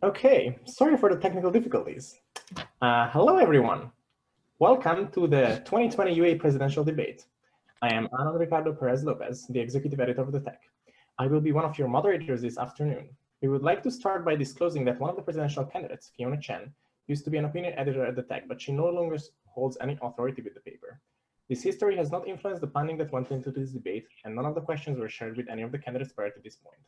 Okay, sorry for the technical difficulties. Hello, everyone. Welcome to the 2020 UA presidential debate. I am Ana Ricardo Perez Lopez, the executive editor of The Tech. I will be one of your moderators this afternoon. We would like to start by disclosing that one of the presidential candidates, Fiona Chen, used to be an opinion editor at The Tech, but she no longer holds any authority with the paper. This history has not influenced the planning that went into this debate, and none of the questions were shared with any of the candidates prior to this point.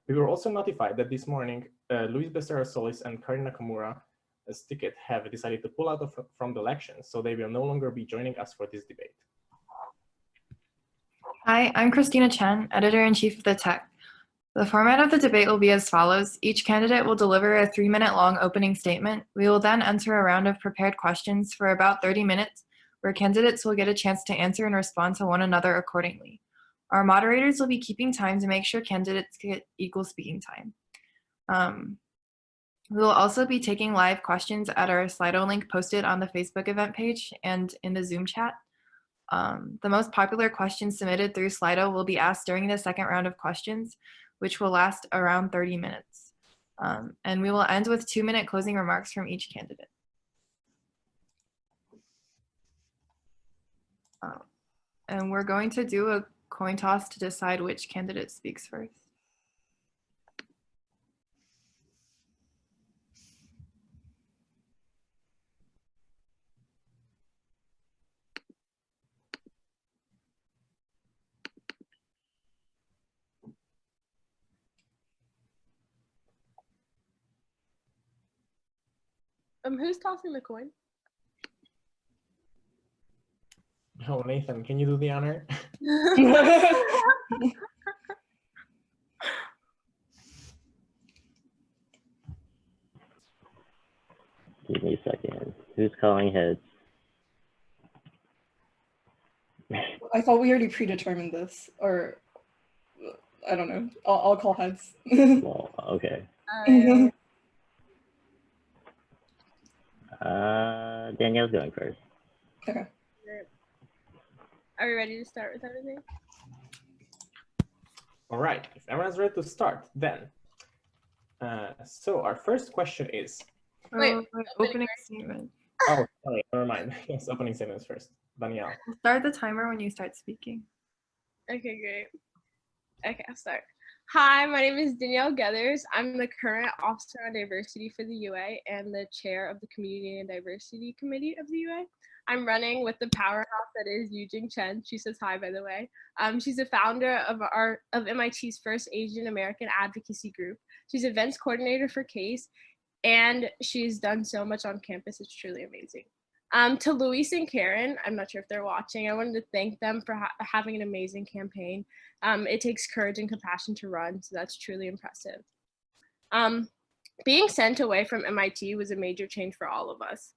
We were also notified that this morning, Luis Becerra Solis and Karin Nakamura's ticket have decided to pull out from the election, so they will no longer be joining us for this debate. Hi, I'm Christina Chen, editor-in-chief of The Tech. The format of the debate will be as follows. Each candidate will deliver a 3-minute-long opening statement. We will then enter a round of prepared questions for about 30 minutes, where candidates will get a chance to answer and respond to one another accordingly. Our moderators will be keeping time to make sure candidates get equal speaking time. We will also be taking live questions at our Slido link posted on the Facebook event page and in the Zoom chat. The most popular questions submitted through Slido will be asked during the second round of questions, which will last around 30 minutes. And we will end with 2-minute closing remarks from each candidate. And we're going to do a coin toss to decide which candidate speaks first. Who's tossing the coin? Oh, Nathan, can you do the honor? Give me a second. Who's calling heads? I thought we already predetermined this, or I don't know. I'll call heads. Well, okay. Danielle's going first. Okay. Are we ready to start with everything? All right, if everyone's ready to start, then. So our first question is. Wait, opening statement. Oh, sorry, never mind. Yes, opening statements first. Danielle. We'll start the timer when you start speaking. Okay, great. Okay, I'll start. Hi, my name is Danielle Geathers. I'm the current Officer on Diversity for the UA and the chair of the Community and Diversity Committee of the UA. I'm running with the powerhouse that is Fiona Chen. She says hi, by the way. She's the founder of MIT's first Asian American advocacy group. She's events coordinator for CASE, and she's done so much on campus. It's truly amazing. To Luis and Karen, I'm not sure if they're watching, I wanted to thank them for having an amazing campaign. It takes courage and compassion to run, so that's truly impressive. Being sent away from MIT was a major change for all of us.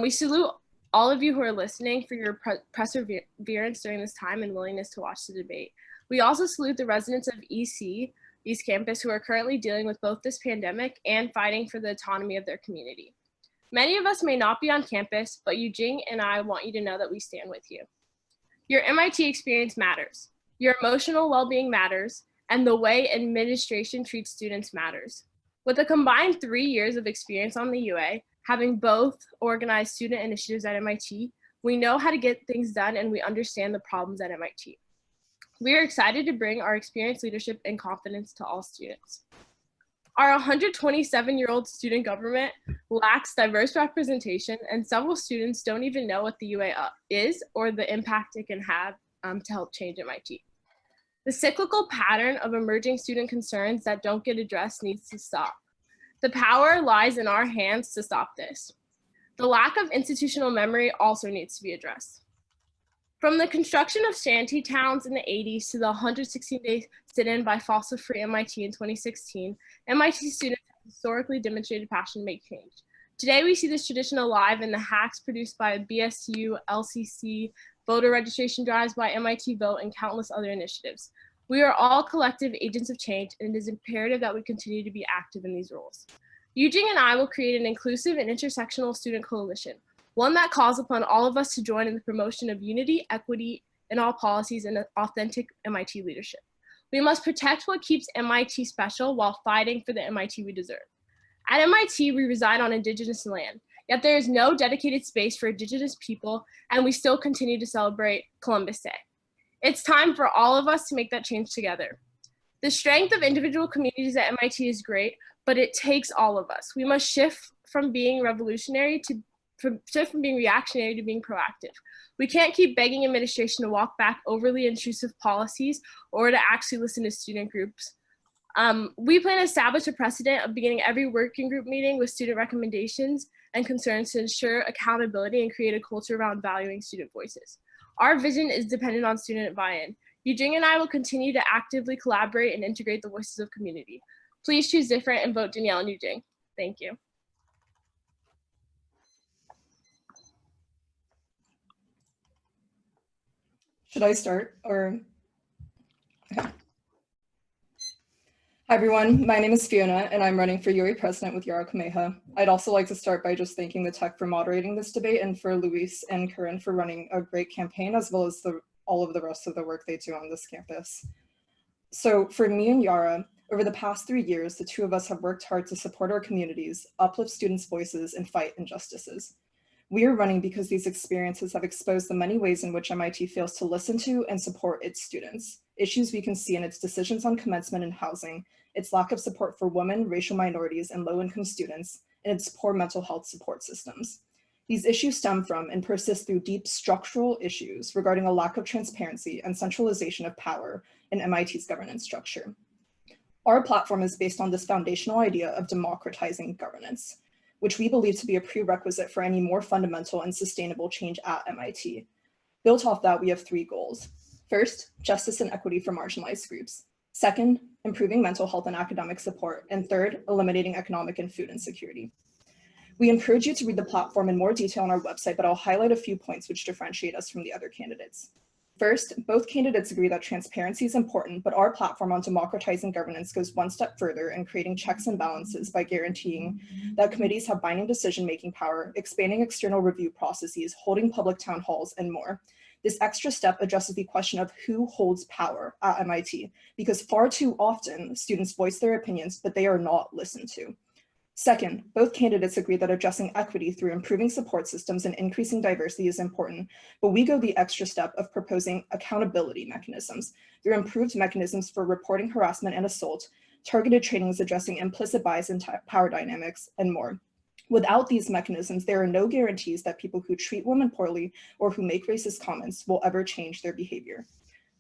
We salute all of you who are listening for your perseverance during this time and willingness to watch the debate. We also salute the residents of EC, East Campus, who are currently dealing with both this pandemic and fighting for the autonomy of their community. Many of us may not be on campus, but Eugene and I want you to know that we stand with you. Your MIT experience matters. Your emotional well-being matters, and the way administration treats students matters. With a combined 3 years of experience on the UA, having both organized student initiatives at MIT, we know how to get things done and we understand the problems at MIT. We are excited to bring our experience, leadership, and confidence to all students. Our 127-year-old student government lacks diverse representation, and several students don't even know what the UA is or the impact it can have to help change MIT. The cyclical pattern of emerging student concerns that don't get addressed needs to stop. The power lies in our hands to stop this. The lack of institutional memory also needs to be addressed. From the construction of shanty towns in the 80s to the 116-day sit-in by fossil-free MIT in 2016, MIT students have historically demonstrated passion to make change. Today, we see this tradition alive in the hacks produced by BSU, LCC, voter registration drives by MIT Vote, and countless other initiatives. We are all collective agents of change, and it is imperative that we continue to be active in these roles. Eugene and I will create an inclusive and intersectional student coalition, one that calls upon all of us to join in the promotion of unity, equity, in all policies and authentic MIT leadership. We must protect what keeps MIT special while fighting for the MIT we deserve. At MIT, we reside on Indigenous land, yet there is no dedicated space for Indigenous people, and we still continue to celebrate Columbus Day. It's time for all of us to make that change together. The strength of individual communities at MIT is great, but it takes all of us. We must shift from being reactionary to being proactive. We can't keep begging administration to walk back overly intrusive policies or to actually listen to student groups. We plan to establish a precedent of beginning every working group meeting with student recommendations and concerns to ensure accountability and create a culture around valuing student voices. Our vision is dependent on student buy-in. Yujing and I will continue to actively collaborate and integrate the voices of community. Please choose different and vote Danielle and Yujing. Thank you. Should I start or? Okay. Hi everyone, my name is Fiona and I'm running for UA President with Yara Kameha. I'd also like to start by just thanking the tech for moderating this debate and for Luis and Corinne for running a great campaign, as well as all of the rest of the work they do on this campus. So for me and Yara, over the past 3 years, the two of us have worked hard to support our communities, uplift students' voices, and fight injustices. We are running because these experiences have exposed the many ways in which MIT fails to listen to and support its students, issues we can see in its decisions on commencement and housing, its lack of support for women, racial minorities, and low-income students, and its poor mental health support systems. These issues stem from and persist through deep structural issues regarding a lack of transparency and centralization of power in MIT's governance structure. Our platform is based on this foundational idea of democratizing governance, which we believe to be a prerequisite for any more fundamental and sustainable change at MIT. Built off that, we have 3 goals. First, justice and equity for marginalized groups. Second, improving mental health and academic support. And third, eliminating economic and food insecurity. We encourage you to read the platform in more detail on our website, but I'll highlight a few points which differentiate us from the other candidates. First, both candidates agree that transparency is important, but our platform on democratizing governance goes one step further in creating checks and balances by guaranteeing that committees have binding decision-making power, expanding external review processes, holding public town halls, and more. This extra step addresses the question of who holds power at MIT, because far too often students voice their opinions, but they are not listened to. Second, both candidates agree that addressing equity through improving support systems and increasing diversity is important, but we go the extra step of proposing accountability mechanisms through improved mechanisms for reporting harassment and assault, targeted trainings addressing implicit bias and power dynamics, and more. Without these mechanisms, there are no guarantees that people who treat women poorly or who make racist comments will ever change their behavior.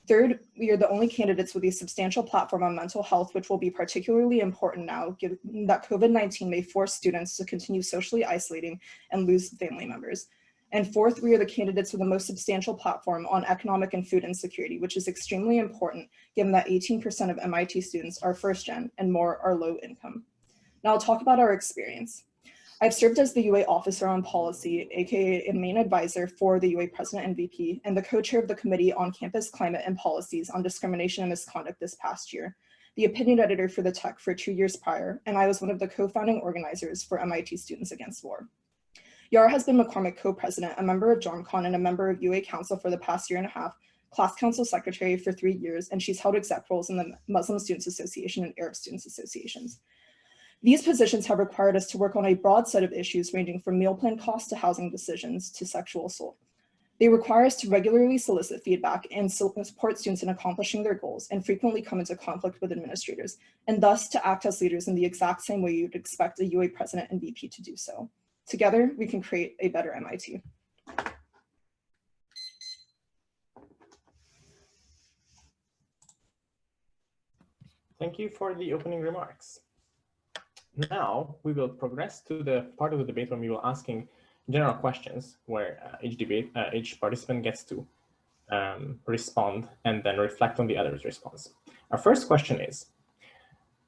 Third, we are the only candidates with a substantial platform on mental health, which will be particularly important now, given that COVID-19 may force students to continue socially isolating and lose family members. And fourth, we are the candidates with the most substantial platform on economic and food insecurity, which is extremely important given that 18% of MIT students are first-gen and more are low income. Now I'll talk about our experience. I've served as the UA Officer on Policy, aka a main advisor for the UA President and VP, and the co-chair of the Committee on Campus Climate and Policies on Discrimination and Misconduct this past year, the opinion editor for the Tech for 2 years prior, and I was one of the co-founding organizers for MIT Students Against War. Yara has been McCormick co-president, a member of JOMCON, and a member of UA Council for the past 1.5 years, class council secretary for 3 years, and she's held exec roles in the Muslim Students Association and Arab Students Associations. These positions have required us to work on a broad set of issues ranging from meal plan costs to housing decisions to sexual assault. They require us to regularly solicit feedback and support students in accomplishing their goals and frequently come into conflict with administrators, and thus to act as leaders in the exact same way you'd expect a UA president and VP to do so. Together, we can create a better MIT. Thank you for the opening remarks. Now we will progress to the part of the debate when we will asking general questions, where each participant gets to respond and then reflect on the other's response. Our first question is,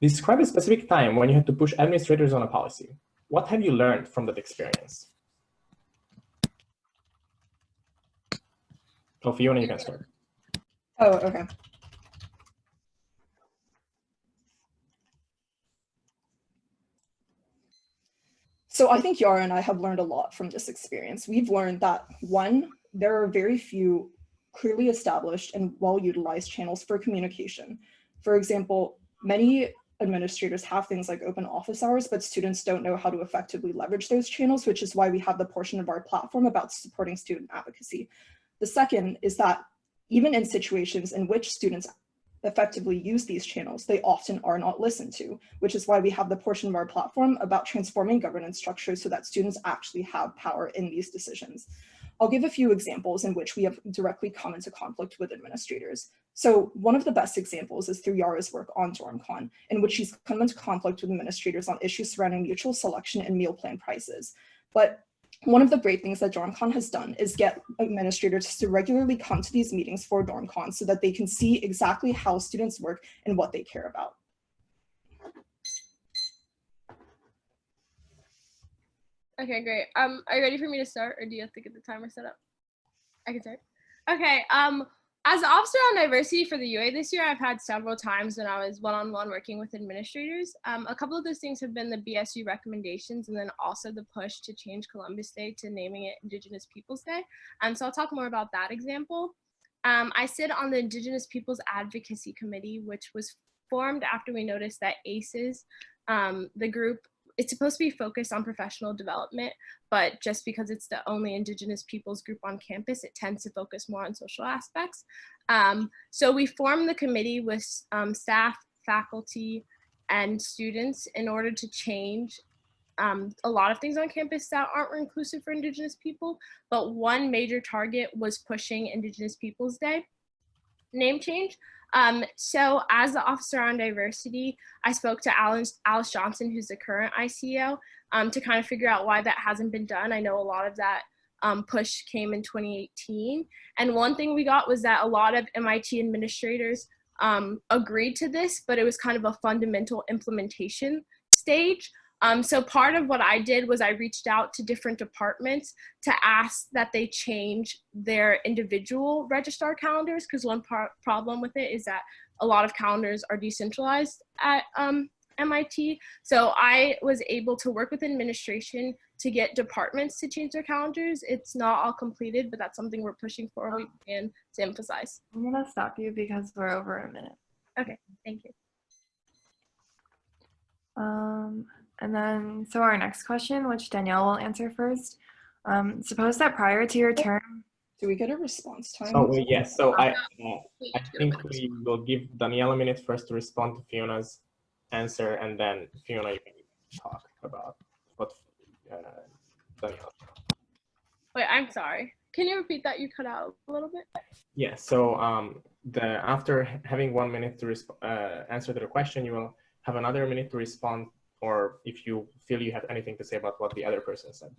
describe a specific time when you had to push administrators on a policy. What have you learned from that experience? Oh, Fiona, you can start. Oh, okay. So I think Yara and I have learned a lot from this experience. We've learned that, one, there are very few clearly established and well-utilized channels for communication. For example, many administrators have things like open office hours, but students don't know how to effectively leverage those channels, which is why we have the portion of our platform about supporting student advocacy. The second is that even in situations in which students effectively use these channels, they often are not listened to, which is why we have the portion of our platform about transforming governance structures so that students actually have power in these decisions. I'll give a few examples in which we have directly come into conflict with administrators. So one of the best examples is through Yara's work on DormCon, in which she's come into conflict with administrators on issues surrounding mutual selection and meal plan prices. But one of the great things that DormCon has done is get administrators to regularly come to these meetings for DormCon so that they can see exactly how students work and what they care about. Okay, great. Are you ready for me to start, or do you have to get the timer set up? I can start. Okay. As the officer on diversity for the UA this year, I've had several times when I was one-on-one working with administrators. A couple of those things have been the BSU recommendations, and then also the push to change Columbus Day to naming it Indigenous Peoples Day. So I'll talk more about that example. I sit on the Indigenous Peoples Advocacy Committee, which was formed after we noticed that ACEs, the group, it's supposed to be focused on professional development, but just because it's the only Indigenous peoples group on campus, it tends to focus more on social aspects. So we formed the committee with staff, faculty, and students in order to change a lot of things on campus that aren't inclusive for Indigenous people. But one major target was pushing Indigenous Peoples Day name change. So as the officer on diversity, I spoke to Alice Johnson, who's the current ICO, to kind of figure out why that hasn't been done. I know a lot of that push came in 2018. And one thing we got was that a lot of MIT administrators agreed to this, but it was kind of a fundamental implementation stage. So part of what I did was I reached out to different departments to ask that they change their individual registrar calendars, because one problem with it is that a lot of calendars are decentralized at MIT. So I was able to work with administration to get departments to change their calendars. It's not all completed, but that's something we're pushing for. We plan to emphasize. I'm gonna stop you because we're over a minute. Okay, thank you. And then, so our next question, which Danielle will answer first. Suppose that prior to your term. Do we get a response time? Oh, yes. So I think we will give Danielle a minute first to respond to Fiona's answer, and then Fiona, you can talk about what Danielle. Wait, I'm sorry. Can you repeat that? You cut out a little bit. Yeah. So after having 1 minute to answer the question, you will have another minute to respond, or if you feel you have anything to say about what the other person said.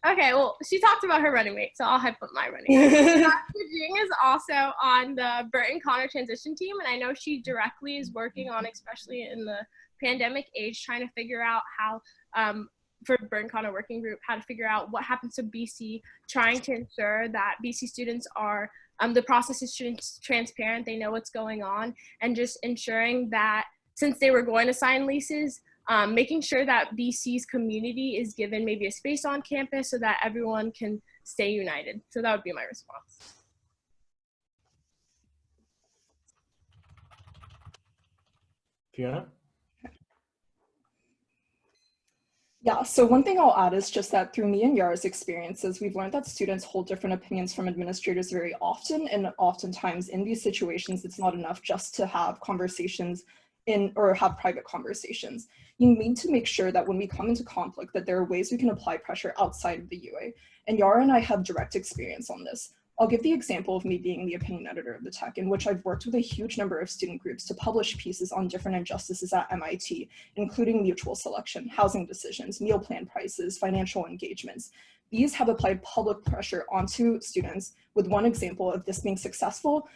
Okay, well, she talked about her running mate, so I'll hype up my running mate. Dr. Jing is also on the Burton Connor transition team, and I know she directly is working on, especially in the pandemic age, trying to figure out how, for Burton Connor working group, how to figure out what happens to BC, trying to ensure that BC students are, the process is transparent, they know what's going on, and just ensuring that since they were going to sign leases, making sure that BC's community is given maybe a space on campus so that everyone can stay united. So that would be my response. Fiona? Yeah, so one thing I'll add is just that through me and Yara's experiences, we've learned that students hold different opinions from administrators very often, and oftentimes in these situations, it's not enough just to have conversations or have private conversations. You need to make sure that when we come into conflict, that there are ways we can apply pressure outside of the UA. And Yara and I have direct experience on this. I'll give the example of me being the opinion editor of the Tech, in which I've worked with a huge number of student groups to publish pieces on different injustices at MIT, including mutual selection, housing decisions, meal plan prices, financial engagements. These have applied public pressure onto students, with one example of this being successful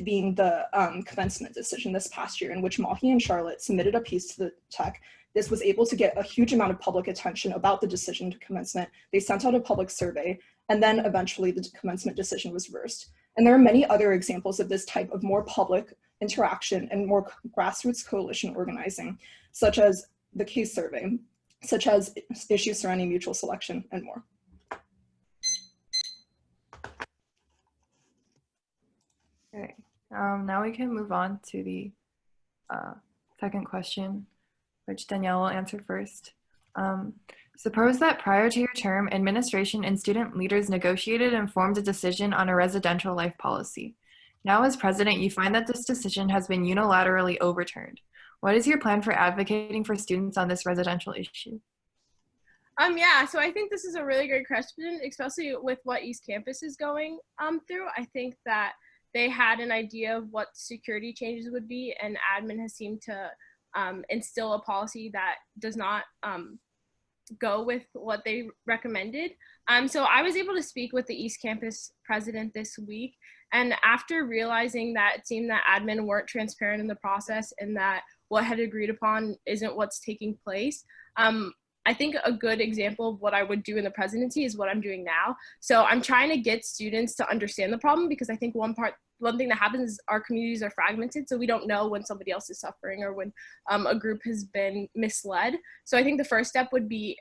being the commencement decision this past year, in which Mahi and Charlotte submitted a piece to the Tech. This was able to get a huge amount of public attention about the decision to commencement. They sent out a public survey, and then eventually the commencement decision was reversed. And there are many other examples of this type of more public interaction and more grassroots coalition organizing, such as the case survey, such as issues surrounding mutual selection, and more. Okay, now we can move on to the second question. which Danielle will answer first. Suppose that prior to your term, administration and student leaders negotiated and formed a decision on a residential life policy. Now, as president, you find that this decision has been unilaterally overturned. What is your plan for advocating for students on this residential issue? Yeah, so I think this is a really great question, especially with what East Campus is going through. I think that they had an idea of what security changes would be, and admin has seemed to instill a policy that does not go with what they recommended. So I was able to speak with the East Campus president this week, and after realizing that it seemed that admin weren't transparent in the process and that what had agreed upon isn't what's taking place, I think a good example of what I would do in the presidency is what I'm doing now. So I'm trying to get students to understand the problem, because I think one thing that happens is our communities are fragmented, so we don't know when somebody else is suffering or when a group has been misled. So I think the first step would be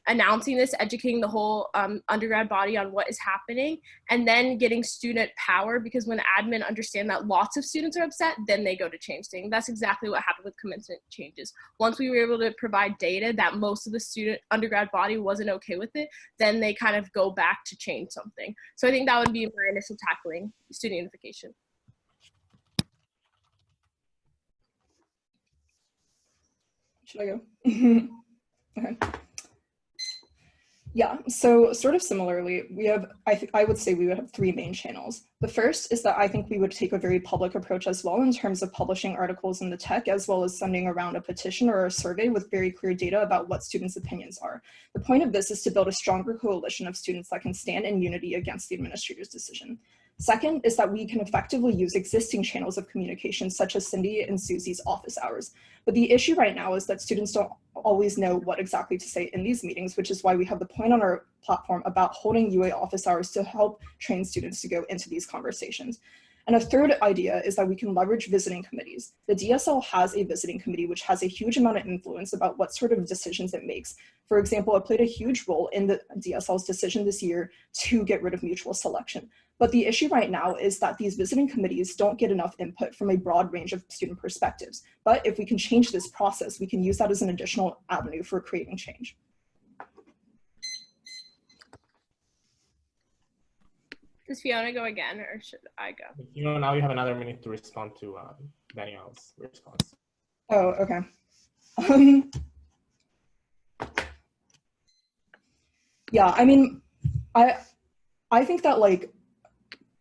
announcing this, educating the whole undergrad body on what is happening, and then getting student power, because when admin understand that lots of students are upset, then they go to change things. That's exactly what happened with commencement changes. Once we were able to provide data that most of the student undergrad body wasn't okay with it, then they kind of go back to change something. So I think that would be my initial tackling student unification. Should I go? Okay. Yeah, so sort of similarly, we have, I would say we would have three main channels. The first is that I think we would take a very public approach as well in terms of publishing articles in the tech, as well as sending around a petition or a survey with very clear data about what students' opinions are. The point of this is to build a stronger coalition of students that can stand in unity against the administrator's decision. Second is that we can effectively use existing channels of communication, such as Cindy and Susie's office hours. But the issue right now is that students don't always know what exactly to say in these meetings, which is why we have the point on our platform about holding UA office hours to help train students to go into these conversations. And a third idea is that we can leverage visiting committees. The DSL has a visiting committee, which has a huge amount of influence about what sort of decisions it makes. For example, it played a huge role in the DSL's decision this year to get rid of mutual selection. But the issue right now is that these visiting committees don't get enough input from a broad range of student perspectives. But if we can change this process, we can use that as an additional avenue for creating change. Does Fiona go again, or should I go? You know, now you have another minute to respond to Danielle's response. Oh, okay. Yeah, I mean, I think that like,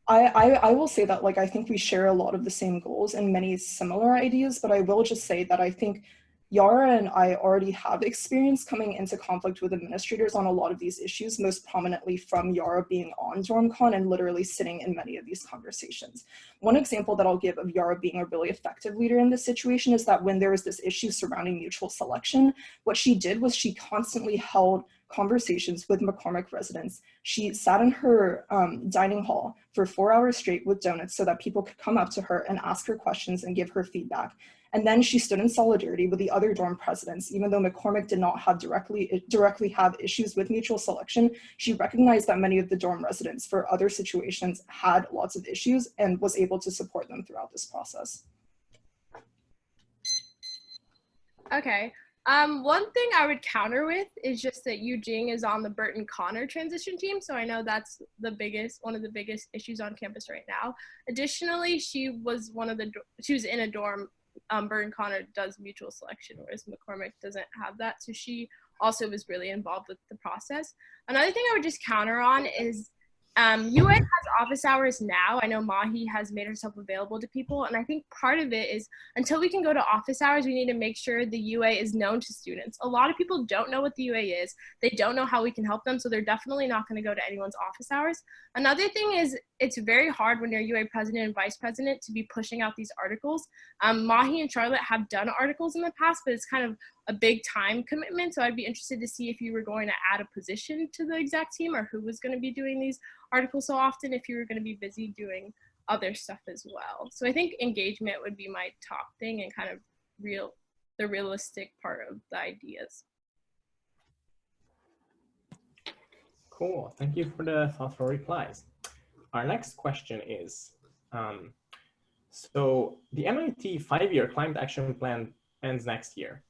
I will say that like, I think we share a lot of the same goals and many similar ideas, but I will just say that I think Yara and I already have experience coming into conflict with administrators on a lot of these issues, most prominently from Yara being on DormCon and literally sitting in many of these conversations. One example that I'll give of Yara being a really effective leader in this situation is that when there was this issue surrounding mutual selection, what she did was she constantly held conversations with McCormick residents. She sat in her dining hall for 4 hours straight with donuts so that people could come up to her and ask her questions and give her feedback. And then she stood in solidarity with the other dorm presidents. Even though McCormick did not have directly have issues with mutual selection, she recognized that many of the dorm residents for other situations had lots of issues and was able to support them throughout this process. Okay. One thing I would counter with is just that Eugene is on the Burton Connor transition team. So I know that's one of the biggest issues on campus right now. Additionally, she was in a dorm. Burton Connor does mutual selection, whereas McCormick doesn't have that. So she also was really involved with the process. Another thing I would just counter on is UA has office hours now. I know Mahi has made herself available to people, and I think part of it is until we can go to office hours, we need to make sure the UA is known to students. A lot of people don't know what the UA is. They don't know how we can help them, so they're definitely not going to go to anyone's office hours. Another thing is it's very hard when you're UA president and vice president to be pushing out these articles. Mahi and Charlotte have done articles in the past, but it's kind of a big time commitment. So I'd be interested to see if you were going to add a position to the exec team or who was going to be doing these articles so often, if you were going to be busy doing other stuff as well. So I think engagement would be my top thing and kind of the realistic part of the ideas. Cool, thank you for the thoughtful replies. Our next question is, so the MIT 5-year climate action plan ends next year.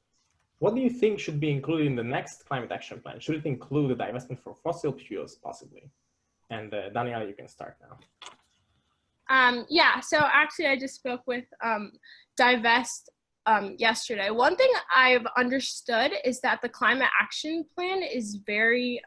What do you think should be included in the next climate action plan? Should it include the divestment for fossil fuels, possibly? And Danielle, you can start now. Yeah, so actually I just spoke with Divest yesterday. One thing I've understood is that the climate action plan is very,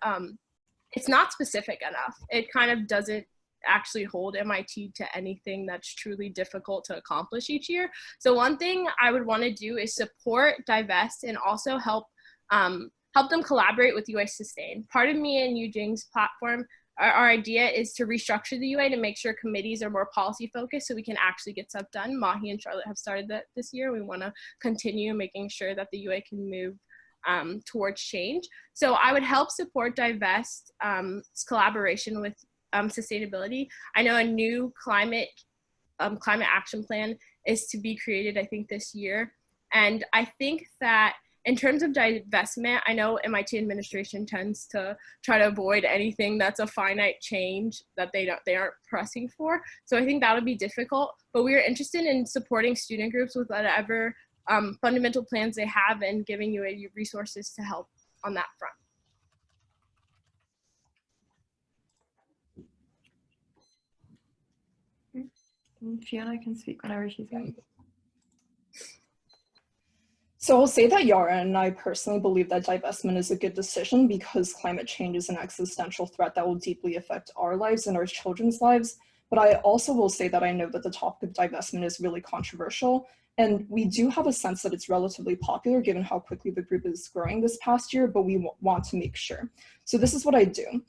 it's not specific enough. It kind of doesn't actually hold MIT to anything that's truly difficult to accomplish each year. So one thing I would want to do is support Divest and also help them collaborate with UA Sustain. Part of me and Eugeni's platform, our idea is to restructure the UA to make sure committees are more policy focused so we can actually get stuff done. Mahi and Charlotte have started that this year. We want to continue making sure that the UA can move towards change. So I would help support Divest's collaboration with sustainability. I know a new climate action plan is to be created, I think, this year. And I think that in terms of divestment, I know MIT administration tends to try to avoid anything that's a finite change that they aren't pressing for. So I think that would be difficult, but we are interested in supporting student groups with whatever fundamental plans they have and giving UA resources to help on that front. Fiona can speak whenever she's ready. So I'll say that Yara and I personally believe that divestment is a good decision because climate change is an existential threat that will deeply affect our lives and our children's lives. But I also will say that I know that the topic of divestment is really controversial. And we do have a sense that it's relatively popular given how quickly the group is growing this past year, but we want to make sure. So this is what I do.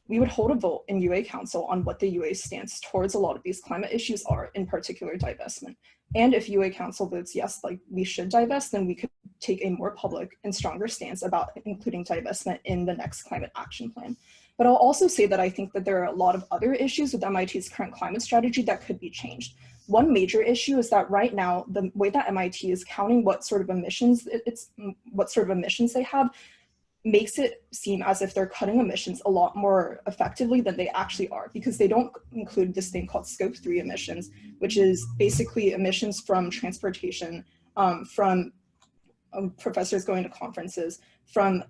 We would hold a vote in UA Council on what the UA stance towards a lot of these climate issues are, in particular divestment. And if UA Council votes yes, like we should divest, then we could take a more public and stronger stance about including divestment in the next climate action plan. But I'll also say that I think that there are a lot of other issues with MIT's current climate strategy that could be changed. One major issue is that right now, the way that MIT is counting what sort of emissions they have makes it seem as if they're cutting emissions a lot more effectively than they actually are, because they don't include this thing called Scope 3 emissions, which is basically emissions from transportation, from professors going to conferences, from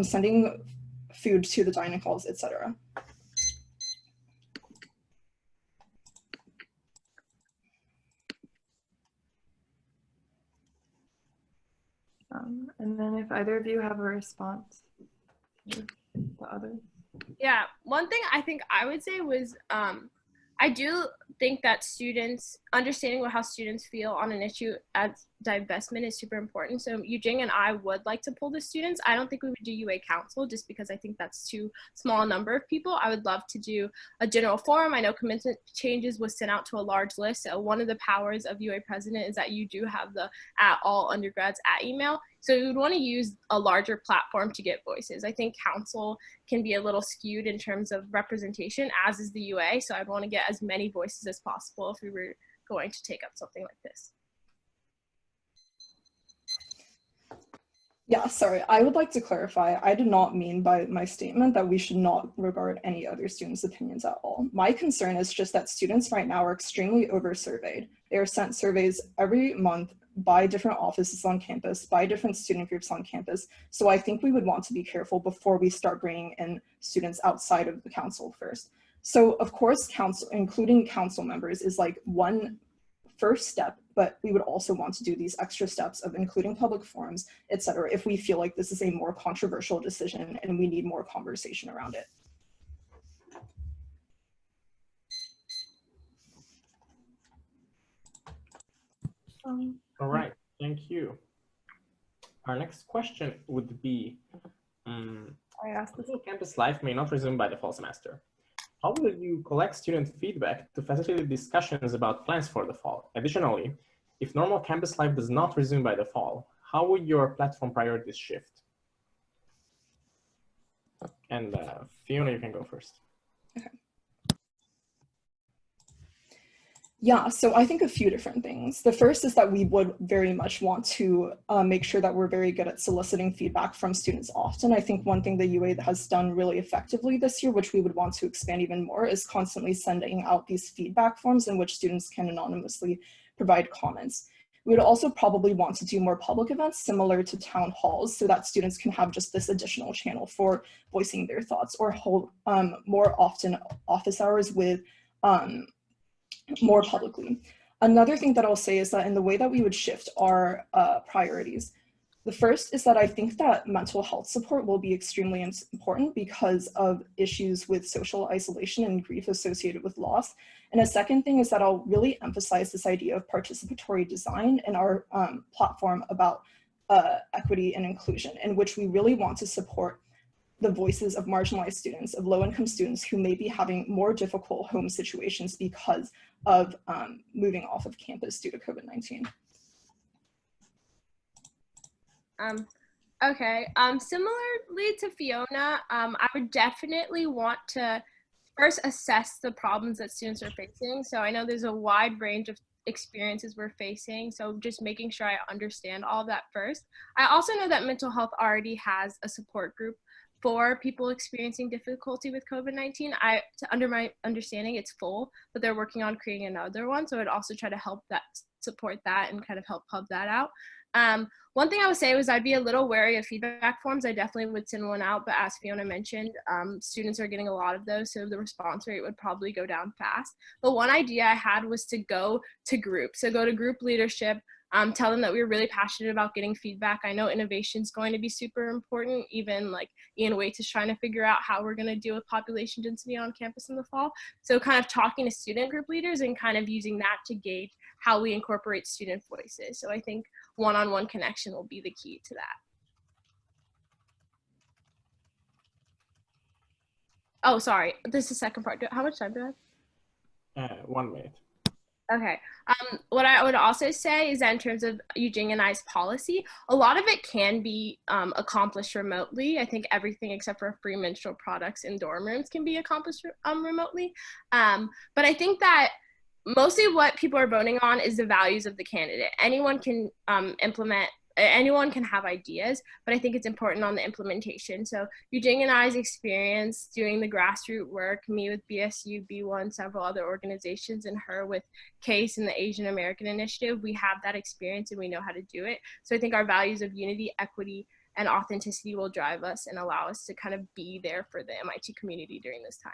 sending food to the dining halls, etc. And then if either of you have a response to the others. Yeah, one thing I think I would say was I do think that understanding how students feel on an issue as divestment is super important. So Eugene and I would like to pull the students. I don't think we would do UA Council just because I think that's too small a number of people. I would love to do a general forum. I know commencement changes was sent out to a large list. So one of the powers of UA president is that you do have the @all undergrads email. So we would want to use a larger platform to get voices. I think council can be a little skewed in terms of representation, as is the UA. So I'd want to get as many voices as possible if we were going to take up something like this. Yeah, sorry, I would like to clarify. I did not mean by my statement that we should not regard any other students' opinions at all. My concern is just that students right now are extremely over-surveyed. They are sent surveys every month by different offices on campus, by different student groups on campus. So I think we would want to be careful before we start bringing in students outside of the council first. So of course, including council members is like one first step, but we would also want to do these extra steps of including public forums, etc., if we feel like this is a more controversial decision and we need more conversation around it. All right, thank you. Our next question would be, campus life may not resume by the fall semester. How will you collect student feedback to facilitate discussions about plans for the fall? Additionally, if normal campus life does not resume by the fall, how would your platform priorities shift? And Fiona, you can go first. Okay. Yeah, so I think a few different things. The first is that we would very much want to make sure that we're very good at soliciting feedback from students often. I think one thing the UA has done really effectively this year, which we would want to expand even more, is constantly sending out these feedback forms in which students can anonymously provide comments. We would also probably want to do more public events similar to town halls so that students can have just this additional channel for voicing their thoughts, or hold more often office hours with more publicly. Another thing that I'll say is that in the way that we would shift our priorities, the first is that I think that mental health support will be extremely important because of issues with social isolation and grief associated with loss. And a second thing is that I'll really emphasize this idea of participatory design in our platform about equity and inclusion, in which we really want to support the voices of marginalized students, of low-income students who may be having more difficult home situations because of moving off of campus due to COVID-19. Okay, similarly to Fiona, I would definitely want to first assess the problems that students are facing. So I know there's a wide range of experiences we're facing, so just making sure I understand all of that first. I also know that mental health already has a support group for people experiencing difficulty with COVID-19. Under my understanding, it's full, but they're working on creating another one. So I'd also try to help that, support that, and kind of help hub that out. One thing I would say was I'd be a little wary of feedback forms. I definitely would send one out, but as Fiona mentioned, students are getting a lot of those, so the response rate would probably go down fast. But one idea I had was to go to groups. So go to group leadership, tell them that we were really passionate about getting feedback. I know innovation is going to be super important. Even like Ian Waits is trying to figure out how we're going to deal with population density on campus in the fall. So kind of talking to student group leaders and kind of using that to gauge how we incorporate student voices. So I think one-on-one connection will be the key to that. Oh, sorry, this is the second part. How much time do I have? 1 minute. Okay. What I would also say is that in terms of unionized policy, a lot of it can be accomplished remotely. I think everything except for free menstrual products in dorm rooms can be accomplished remotely. But I think that mostly what people are voting on is the values of the candidate. Anyone can anyone can have ideas, but I think it's important on the implementation. So Eugene and I's experience doing the grassroots work, me with BSU, B1, several other organizations, and her with CASE and the Asian American Initiative, we have that experience and we know how to do it. So I think our values of unity, equity, and authenticity will drive us and allow us to kind of be there for the MIT community during this time.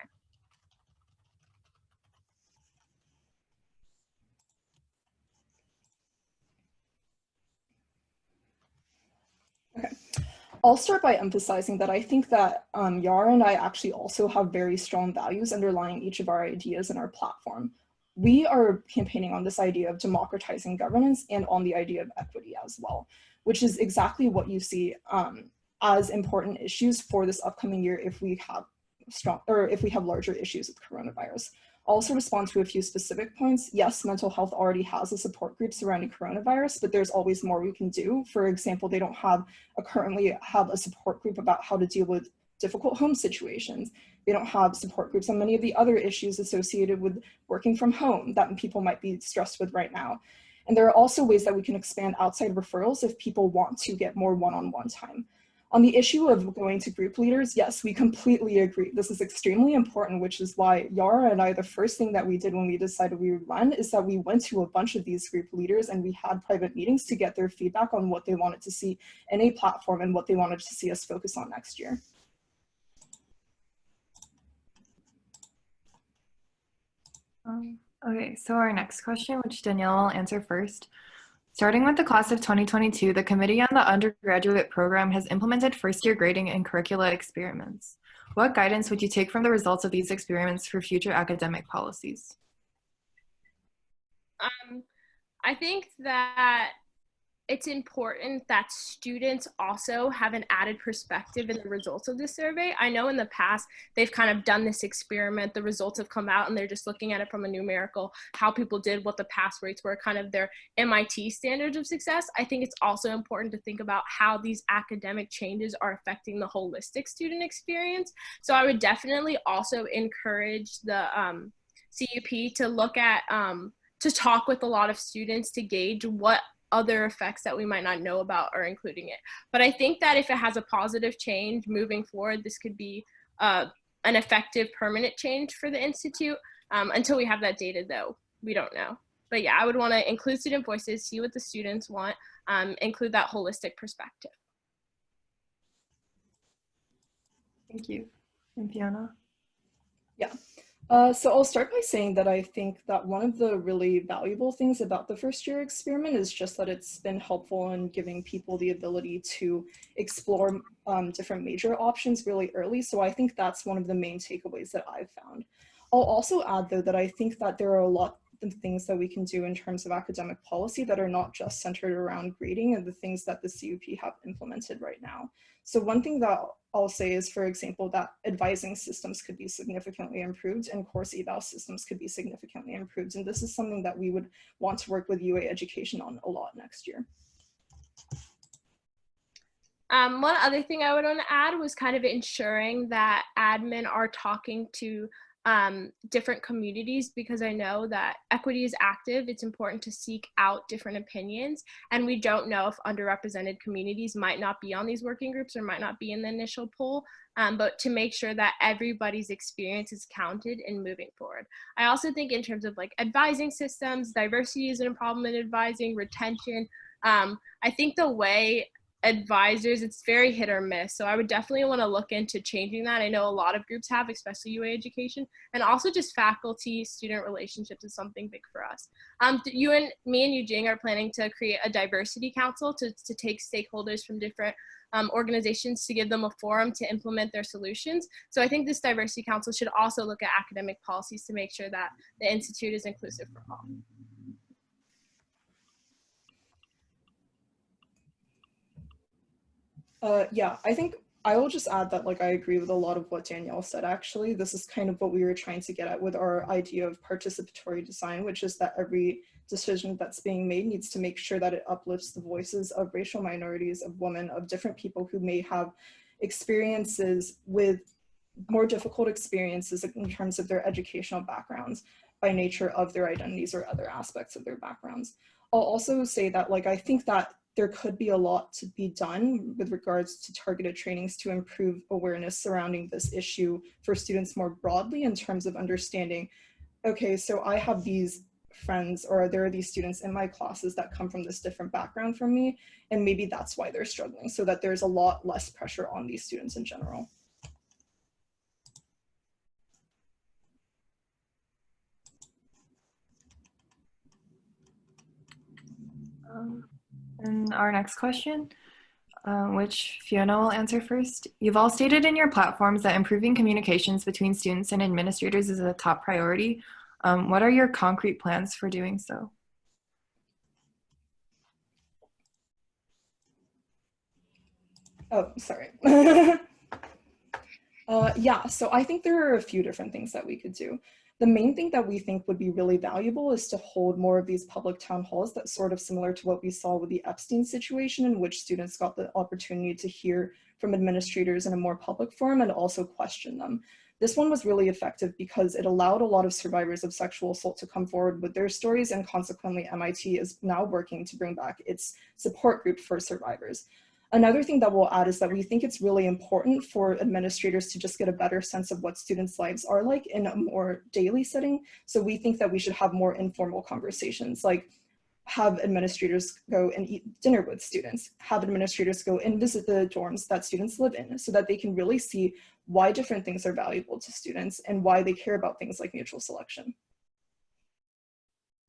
Okay. I'll start by emphasizing that I think that Yara and I actually also have very strong values underlying each of our ideas in our platform. We are campaigning on this idea of democratizing governance and on the idea of equity as well, which is exactly what you see as important issues for this upcoming year if we have larger issues with coronavirus. I'll also respond to a few specific points. Yes, mental health already has a support group surrounding coronavirus, but there's always more we can do. For example, they don't currently have a support group about how to deal with difficult home situations. They don't have support groups on many of the other issues associated with working from home that people might be stressed with right now. And there are also ways that we can expand outside referrals if people want to get more one-on-one time. On the issue of going to group leaders, yes, we completely agree. This is extremely important, which is why Yara and I, the first thing that we did when we decided we would run is that we went to a bunch of these group leaders and we had private meetings to get their feedback on what they wanted to see in a platform and what they wanted to see us focus on next year. Okay, so our next question, which Danielle will answer first. Starting with the class of 2022, the Committee on the Undergraduate Program has implemented first-year grading and curricula experiments. What guidance would you take from the results of these experiments for future academic policies? I think that it's important that students also have an added perspective in the results of this survey. I know in the past, they've kind of done this experiment, the results have come out and they're just looking at it from a numerical, how people did, what the pass rates were, kind of their MIT standards of success. I think it's also important to think about how these academic changes are affecting the holistic student experience. So I would definitely also encourage the CUP to look at, to talk with a lot of students to gauge what other effects that we might not know about are including it. But I think that if it has a positive change moving forward, this could be an effective permanent change for the Institute. Until we have that data though, we don't know. But yeah, I would want to include student voices, see what the students want, include that holistic perspective. Thank you. And Fiona? Yeah. So I'll start by saying that I think that one of the really valuable things about the first year experiment is just that it's been helpful in giving people the ability to explore different major options really early. So I think that's one of the main takeaways that I've found. I'll also add though that I think that there are a lot of things that we can do in terms of academic policy that are not just centered around grading and the things that the CUP have implemented right now. So one thing that I'll say is, for example, that advising systems could be significantly improved and course eval systems could be significantly improved. And this is something that we would want to work with UA education on a lot next year. One other thing I would want to add was kind of ensuring that admin are talking to different communities, because I know that equity is active. It's important to seek out different opinions, and we don't know if underrepresented communities might not be on these working groups or might not be in the initial poll, but to make sure that everybody's experience is counted in moving forward. I also think in terms of like advising systems, diversity isn't a problem in advising, retention. I think the way advisors, it's very hit or miss. So I would definitely want to look into changing that. I know a lot of groups have, especially UA education, and also just faculty student relationships is something big for us. Me and Eugene are planning to create a diversity council to take stakeholders from different organizations to give them a forum to implement their solutions. So I think this diversity council should also look at academic policies to make sure that the institute is inclusive for all. Yeah, I think I will just add that, like, I agree with a lot of what Danielle said, actually. This is kind of what we were trying to get at with our idea of participatory design, which is that every decision that's being made needs to make sure that it uplifts the voices of racial minorities, of women, of different people who may have experiences with more difficult experiences in terms of their educational backgrounds by nature of their identities or other aspects of their backgrounds. I'll also say that, like, I think that there could be a lot to be done with regards to targeted trainings to improve awareness surrounding this issue for students more broadly, in terms of understanding, okay, so I have these friends, or there are these students in my classes that come from this different background from me, and maybe that's why they're struggling, so that there's a lot less pressure on these students in general. And our next question, which Fiona will answer first. You've all stated in your platforms that improving communications between students and administrators is a top priority. What are your concrete plans for doing so? Oh, sorry. Yeah, so I think there are a few different things that we could do. The main thing that we think would be really valuable is to hold more of these public town halls that's sort of similar to what we saw with the Epstein situation, in which students got the opportunity to hear from administrators in a more public forum and also question them. This one was really effective because it allowed a lot of survivors of sexual assault to come forward with their stories, and consequently MIT is now working to bring back its support group for survivors. Another thing that we'll add is that we think it's really important for administrators to just get a better sense of what students' lives are like in a more daily setting. So we think that we should have more informal conversations, like have administrators go and eat dinner with students, have administrators go and visit the dorms that students live in, so that they can really see why different things are valuable to students and why they care about things like mutual selection.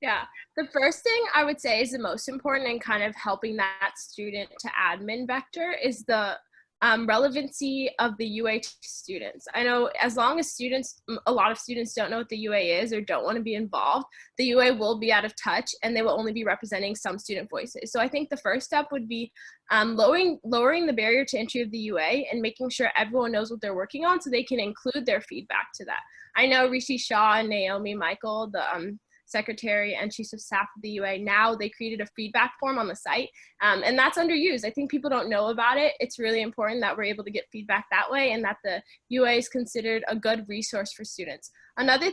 Yeah, the first thing I would say is the most important in kind of helping that student to admin vector is the relevancy of the UA students. I know as long as a lot of students don't know what the UA is or don't want to be involved, the UA will be out of touch and they will only be representing some student voices. So I think the first step would be lowering the barrier to entry of the UA and making sure everyone knows what they're working on so they can include their feedback to that. I know Rishi Shah and Naomi Michael, the secretary and chiefs of staff of the UA, now they created a feedback form on the site, and that's underused. I think people don't know about it. It's really important that we're able to get feedback that way, and that the UA is considered a good resource for students. Another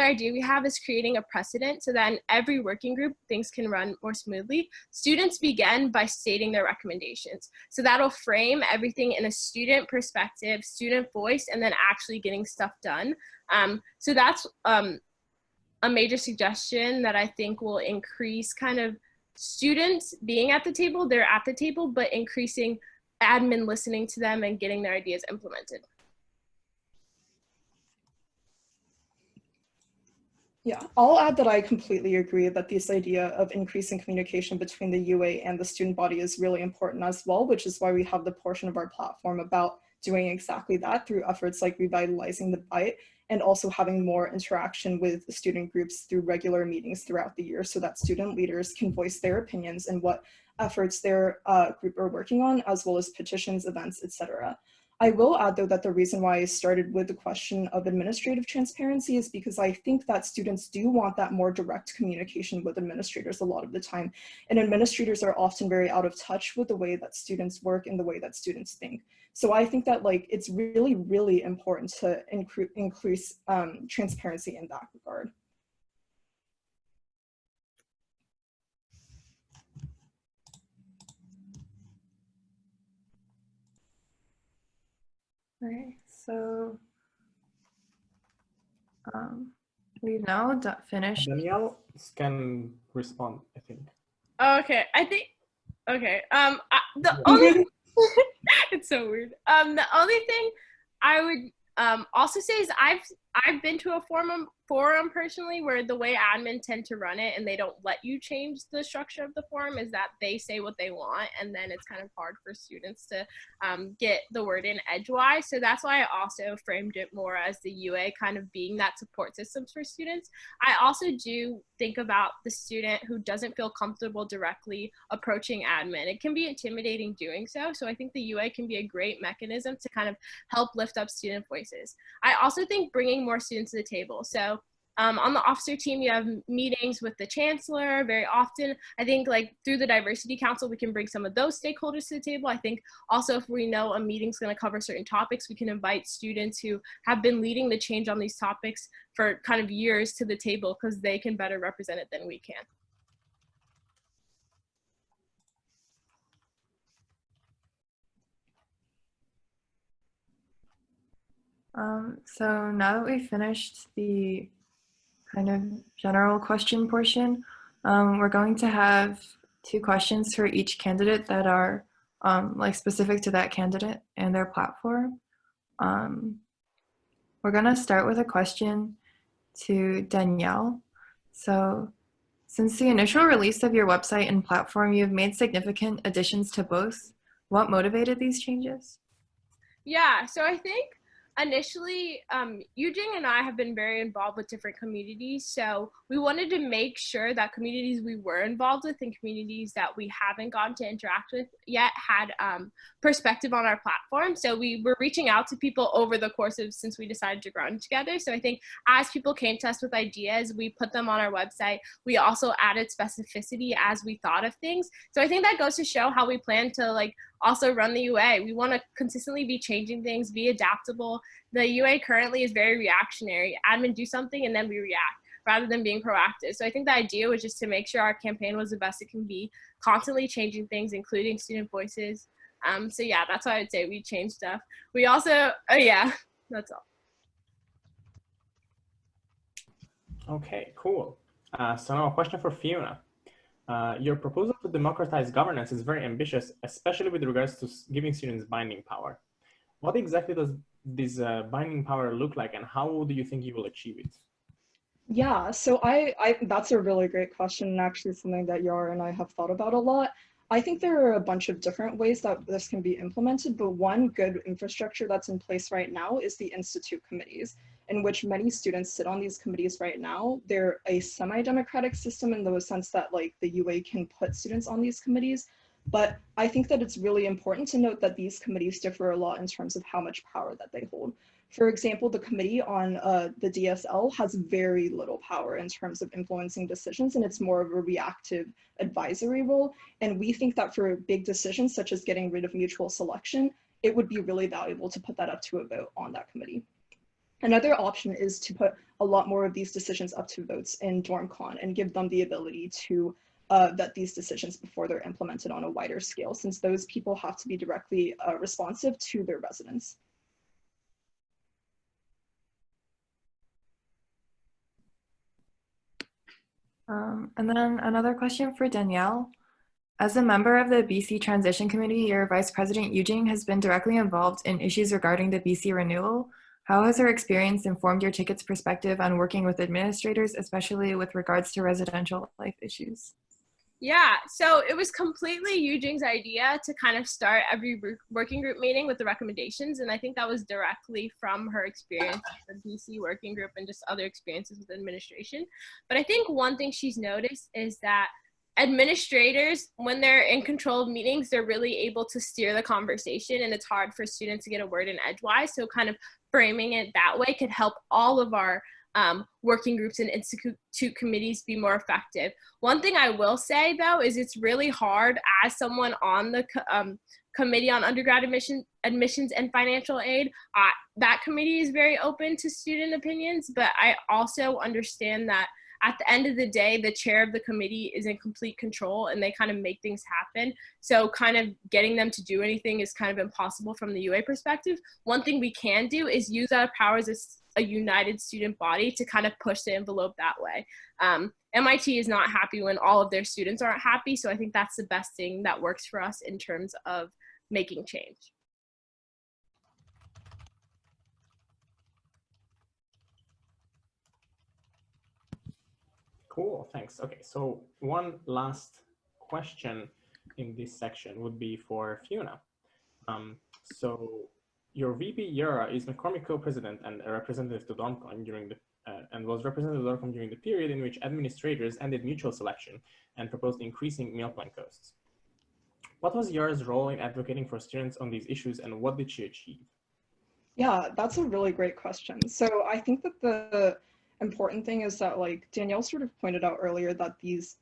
idea we have is creating a precedent so that in every working group things can run more smoothly. Students begin by stating their recommendations, so that'll frame everything in a student perspective, student voice, and then actually getting stuff done. So that's a major suggestion that I think will increase kind of students being at the table, they're at the table, but increasing admin listening to them and getting their ideas implemented. Yeah, I'll add that I completely agree that this idea of increasing communication between the UA and the student body is really important as well, which is why we have the portion of our platform about doing exactly that through efforts like revitalizing the Byte and also having more interaction with student groups through regular meetings throughout the year so that student leaders can voice their opinions and what efforts their group are working on, as well as petitions, events, etc. I will add, though, that the reason why I started with the question of administrative transparency is because I think that students do want that more direct communication with administrators a lot of the time. And administrators are often very out of touch with the way that students work and the way that students think. So I think that it's really, really important to increase transparency in that regard. Okay, so we've now finished. Danielle can respond, I think. Okay, I think, okay. The only, it's so weird. The only thing I would also say is I've been to a forum personally where the way admin tend to run it and they don't let you change the structure of the forum is that they say what they want and then it's kind of hard for students to get the word in edgewise. So that's why I also framed it more as the UA kind of being that support systems for students. I also do think about the student who doesn't feel comfortable directly approaching admin. It can be intimidating doing so. So I think the UA can be a great mechanism to kind of help lift up student voices. I also think bringing more students to the table. So on the officer team, you have meetings with the chancellor very often. I think through the diversity council, we can bring some of those stakeholders to the table. I think also if we know a meeting's going to cover certain topics, we can invite students who have been leading the change on these topics for kind of years to the table because they can better represent it than we can. So now that we've finished the kind of general question portion, we're going to have 2 questions for each candidate that are specific to that candidate and their platform. We're gonna start with a question to Danielle. So since the initial release of your website and platform, you've made significant additions to both. What motivated these changes? Yeah, so I think initially, Eugene and I have been very involved with different communities. So we wanted to make sure that communities we were involved with and communities that we haven't gotten to interact with yet had perspective on our platform. So we were reaching out to people over the course of since we decided to run together. So I think as people came to us with ideas, we put them on our website. We also added specificity as we thought of things. So I think that goes to show how we plan to also run the UA. We want to consistently be changing things, be adaptable. The UA currently is very reactionary. Admin do something and then we react rather than being proactive. So I think the idea was just to make sure our campaign was the best it can be, constantly changing things, including student voices. So yeah, that's why I would say we changed stuff. We also, yeah, that's all. Okay, cool. So now a question for Fiona. Your proposal to democratize governance is very ambitious, especially with regards to giving students binding power. What exactly does this binding power look like, and how do you think you will achieve it? Yeah, so that's a really great question, and actually something that Yara and I have thought about a lot. I think there are a bunch of different ways that this can be implemented, but one good infrastructure that's in place right now is the institute committees, in which many students sit on these committees right now. They're a semi-democratic system in the sense that the UA can put students on these committees, but I think that it's really important to note that these committees differ a lot in terms of how much power that they hold. For example, the committee on the DSL has very little power in terms of influencing decisions, and it's more of a reactive advisory role. And we think that for big decisions, such as getting rid of mutual selection, it would be really valuable to put that up to a vote on that committee. Another option is to put a lot more of these decisions up to votes in DormCon and give them the ability to vet these decisions before they're implemented on a wider scale, since those people have to be directly responsive to their residents. And then another question for Danielle. As a member of the BC Transition Committee, your Vice President Eugene has been directly involved in issues regarding the BC renewal. How has her experience informed your ticket's perspective on working with administrators, especially with regards to residential life issues? Yeah, so it was completely Eugene's idea to kind of start every working group meeting with the recommendations. And I think that was directly from her experience with the BC working group and just other experiences with administration. But I think one thing she's noticed is that administrators, when they're in control of meetings, they're really able to steer the conversation, and it's hard for students to get a word in edgewise. So kind of framing it that way could help all of our working groups and institute committees be more effective. One thing I will say though is it's really hard as someone on the committee on undergrad admissions and financial aid. That committee is very open to student opinions, but I also understand that at the end of the day, the chair of the committee is in complete control and they kind of make things happen. So kind of getting them to do anything is kind of impossible from the UA perspective. One thing we can do is use our powers as a united student body to kind of push the envelope that way. MIT is not happy when all of their students aren't happy. So I think that's the best thing that works for us in terms of making change. Cool, thanks. Okay, so one last question in this section would be for Fiona. So your VP Yara is McCormick co-president and a representative to DormCon during the and was representative to DormCon during the period in which administrators ended mutual selection and proposed increasing meal plan costs. What was Yara's role in advocating for students on these issues, and what did she achieve? Yeah, that's a really great question. So I think that the important thing is that, like Danielle sort of pointed out earlier, that these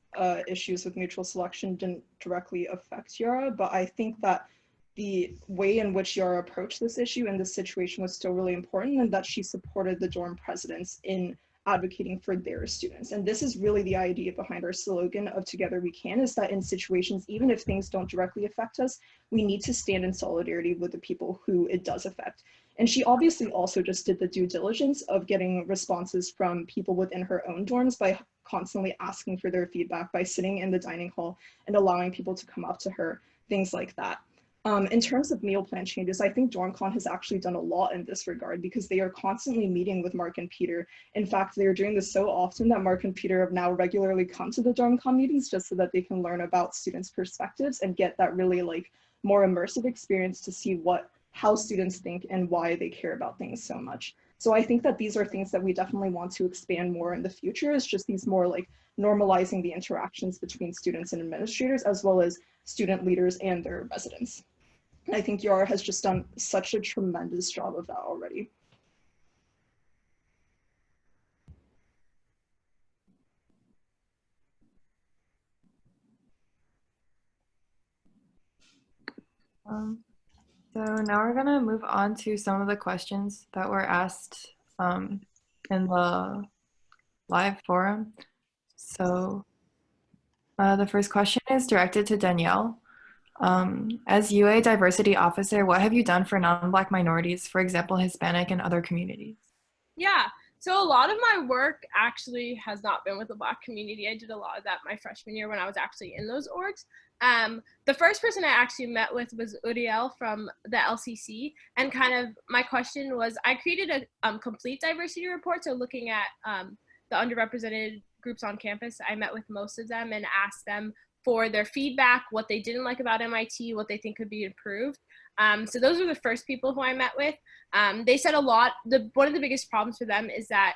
issues with mutual selection didn't directly affect Yara, but I think that the way in which Yara approached this issue and this situation was still really important, and that she supported the dorm presidents in advocating for their students. And this is really the idea behind our slogan of Together We Can, is that in situations, even if things don't directly affect us, we need to stand in solidarity with the people who it does affect. And she obviously also just did the due diligence of getting responses from people within her own dorms by constantly asking for their feedback, by sitting in the dining hall and allowing people to come up to her, things like that. In terms of meal plan changes, I think DormCon has actually done a lot in this regard because they are constantly meeting with Mark and Peter. In fact, they are doing this so often that Mark and Peter have now regularly come to the DormCon meetings just so that they can learn about students' perspectives and get that really like more immersive experience to see how students think and why they care about things so much. So I think that these are things that we definitely want to expand more in the future, is just these more like normalizing the interactions between students and administrators, as well as student leaders and their residents. I think Yara has just done such a tremendous job of that already. So now we're going to move on to some of the questions that were asked in the live forum. So the first question is directed to Danielle. As UA diversity officer, what have you done for non-Black minorities, for example, Hispanic and other communities? Yeah, so a lot of my work actually has not been with the Black community. I did a lot of that my freshman year when I was actually in those orgs. The first person I actually met with was Uriel from the LCC, and kind of my question was, I created a complete diversity report, so looking at the underrepresented groups on campus. I met with most of them and asked them for their feedback, what they didn't like about MIT, what they think could be improved. So those were the first people who I met with. They said a lot. One of the biggest problems for them is that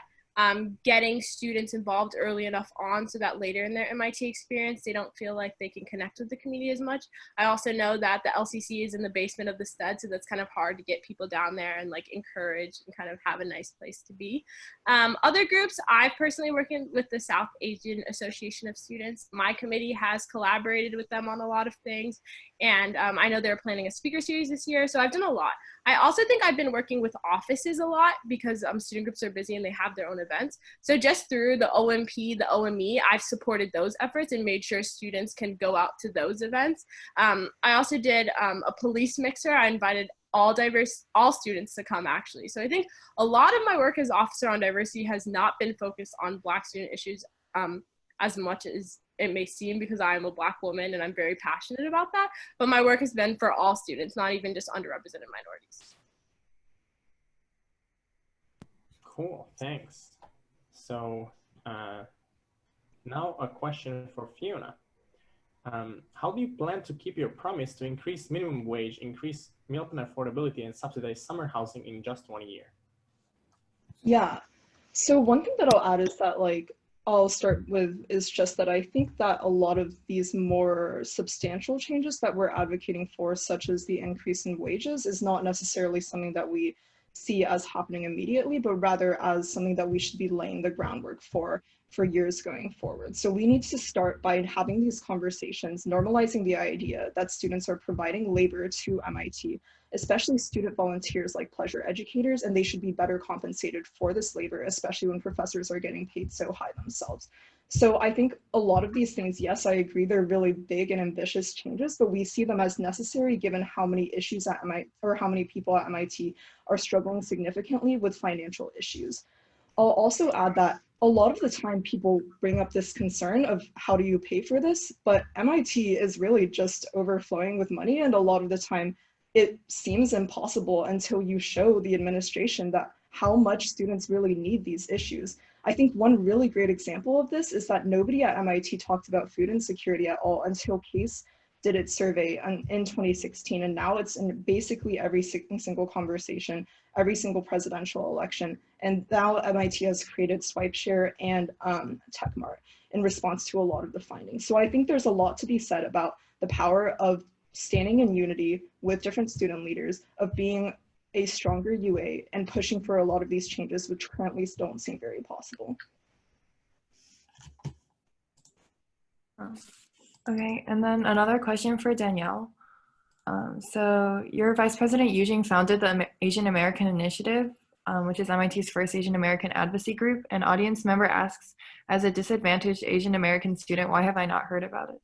getting students involved early enough on so that later in their MIT experience, they don't feel like they can connect with the community as much. I also know that the LCC is in the basement of the stud, so that's kind of hard to get people down there and like encourage and kind of have a nice place to be. Other groups, I've personally working with the South Asian Association of Students. My committee has collaborated with them on a lot of things, and I know they're planning a speaker series this year, so I've done a lot. I also think I've been working with offices a lot because student groups are busy and they have their own events. So just through the OMP, the OME, I've supported those efforts and made sure students can go out to those events. I also did a police mixer. I invited all students to come actually. So I think a lot of my work as officer on diversity has not been focused on Black student issues. as much as it may seem, because I am a Black woman and I'm very passionate about that. But my work has been for all students, not even just underrepresented minorities. Cool, thanks. So now a question for Fiona. How do you plan to keep your promise to increase minimum wage, increase meal plan affordability, and subsidize summer housing in just 1 year? Yeah. So one thing that I'll add is that, like, I'll start with is just that I think that a lot of these more substantial changes that we're advocating for, such as the increase in wages, is not necessarily something that we see as happening immediately, but rather as something that we should be laying the groundwork for years going forward. So we need to start by having these conversations, normalizing the idea that students are providing labor to MIT, especially student volunteers like pleasure educators, and they should be better compensated for this labor, especially when professors are getting paid so high themselves. So I think a lot of these things, yes, I agree, they're really big and ambitious changes, but we see them as necessary given how many issues at MIT, or how many people at MIT are struggling significantly with financial issues. I'll also add that a lot of the time people bring up this concern of how do you pay for this, but MIT is really just overflowing with money, and a lot of the time it seems impossible until you show the administration that how much students really need these issues. I think one really great example of this is that nobody at MIT talked about food insecurity at all until CASE did its survey in 2016, and now it's in basically every single conversation, every single presidential election, and now MIT has created SwipeShare and TechMart in response to a lot of the findings. So I think there's a lot to be said about the power of standing in unity with different student leaders, of being a stronger UA and pushing for a lot of these changes, which currently don't seem very possible. Okay, and then another question for Danielle. So your Vice President Yu Jing founded the Asian American Initiative, which is MIT's first Asian American advocacy group. An audience member asks, as a disadvantaged Asian American student, why have I not heard about it?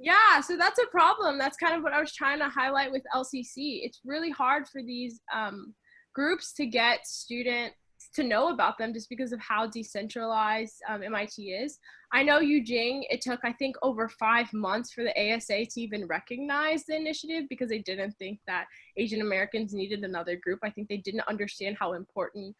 Yeah, so that's a problem. That's kind of what I was trying to highlight with LCC. It's really hard for these groups to get students to know about them just because of how decentralized MIT is. I know Yu Jing, it took, I think, over 5 months for the ASA to even recognize the initiative because they didn't think that Asian Americans needed another group. I think they didn't understand how important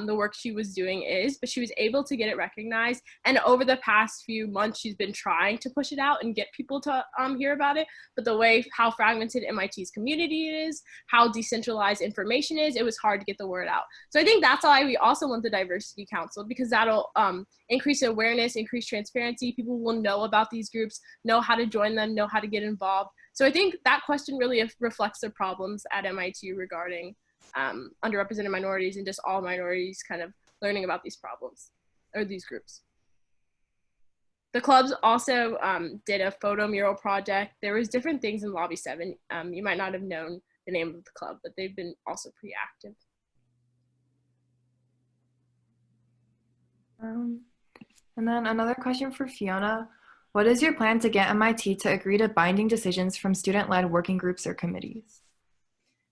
the work she was doing is, but she was able to get it recognized. And over the past few months, she's been trying to push it out and get people to hear about it. But the way how fragmented MIT's community is, how decentralized information is, it was hard to get the word out. So I think that's why we also want the Diversity Council, because that'll increase awareness, increase transparency. People will know about these groups, know how to join them, know how to get involved. So I think that question really reflects the problems at MIT regarding underrepresented minorities and just all minorities kind of learning about these problems or these groups. The clubs also did a photo mural project. There was different things in Lobby 7. You might not have known the name of the club, but they've been also pretty active. And then another question for Fiona. What is your plan to get MIT to agree to binding decisions from student-led working groups or committees?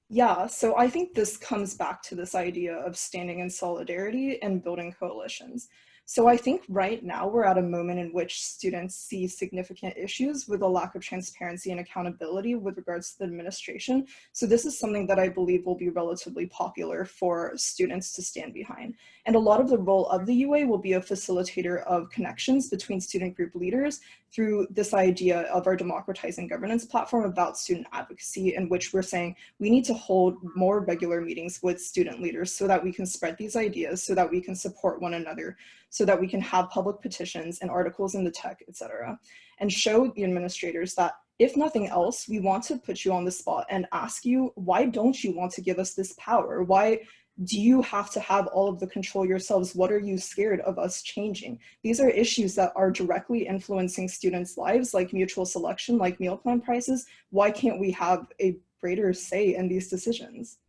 Yeah, so I think this comes back to this idea of standing in solidarity and building coalitions. So I think right now we're at a moment in which students see significant issues with a lack of transparency and accountability with regards to the administration. So this is something that I believe will be relatively popular for students to stand behind. And a lot of the role of the UA will be a facilitator of connections between student group leaders through this idea of our democratizing governance platform about student advocacy, in which we're saying we need to hold more regular meetings with student leaders so that we can spread these ideas, so that we can support one another, so that we can have public petitions and articles in the tech, etc., and show the administrators that if nothing else, we want to put you on the spot and ask you, why don't you want to give us this power? Why do you have to have all of the control yourselves? What are you scared of us changing? These are issues that are directly influencing students' lives, like mutual selection, like meal plan prices. Why can't we have a greater say in these decisions?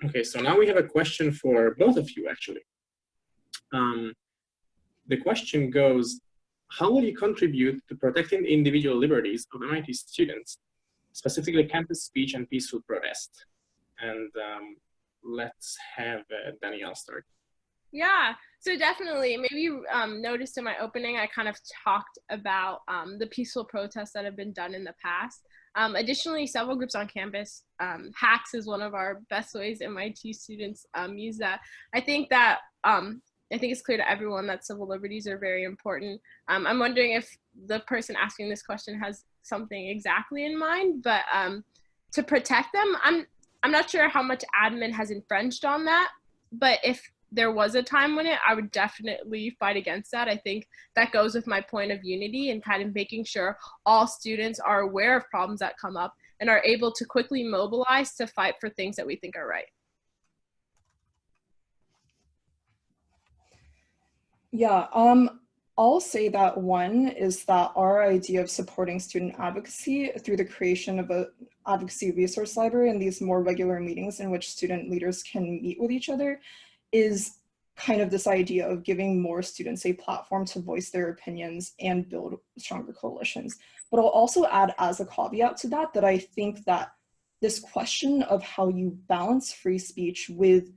Okay, so now we have a question for both of you, actually. The question goes, how will you contribute to protecting the individual liberties of MIT students specifically campus speech and peaceful protest. And let's have Danielle start. Yeah, so definitely, maybe you noticed in my opening, I kind of talked about the peaceful protests that have been done in the past. Additionally, several groups on campus, hacks is one of our best ways MIT students use that. I think it's clear to everyone that civil liberties are very important. I'm wondering if the person asking this question has something exactly in mind, but to protect them, I'm not sure how much admin has infringed on that, but if there was a time when I would definitely fight against that. I think that goes with my point of unity and kind of making sure all students are aware of problems that come up and are able to quickly mobilize to fight for things that we think are right. Yeah, I'll say that one is that our idea of supporting student advocacy through the creation of a advocacy resource library and these more regular meetings in which student leaders can meet with each other is kind of this idea of giving more students a platform to voice their opinions and build stronger coalitions. But I'll also add as a caveat to that, that I think that this question of how you balance free speech with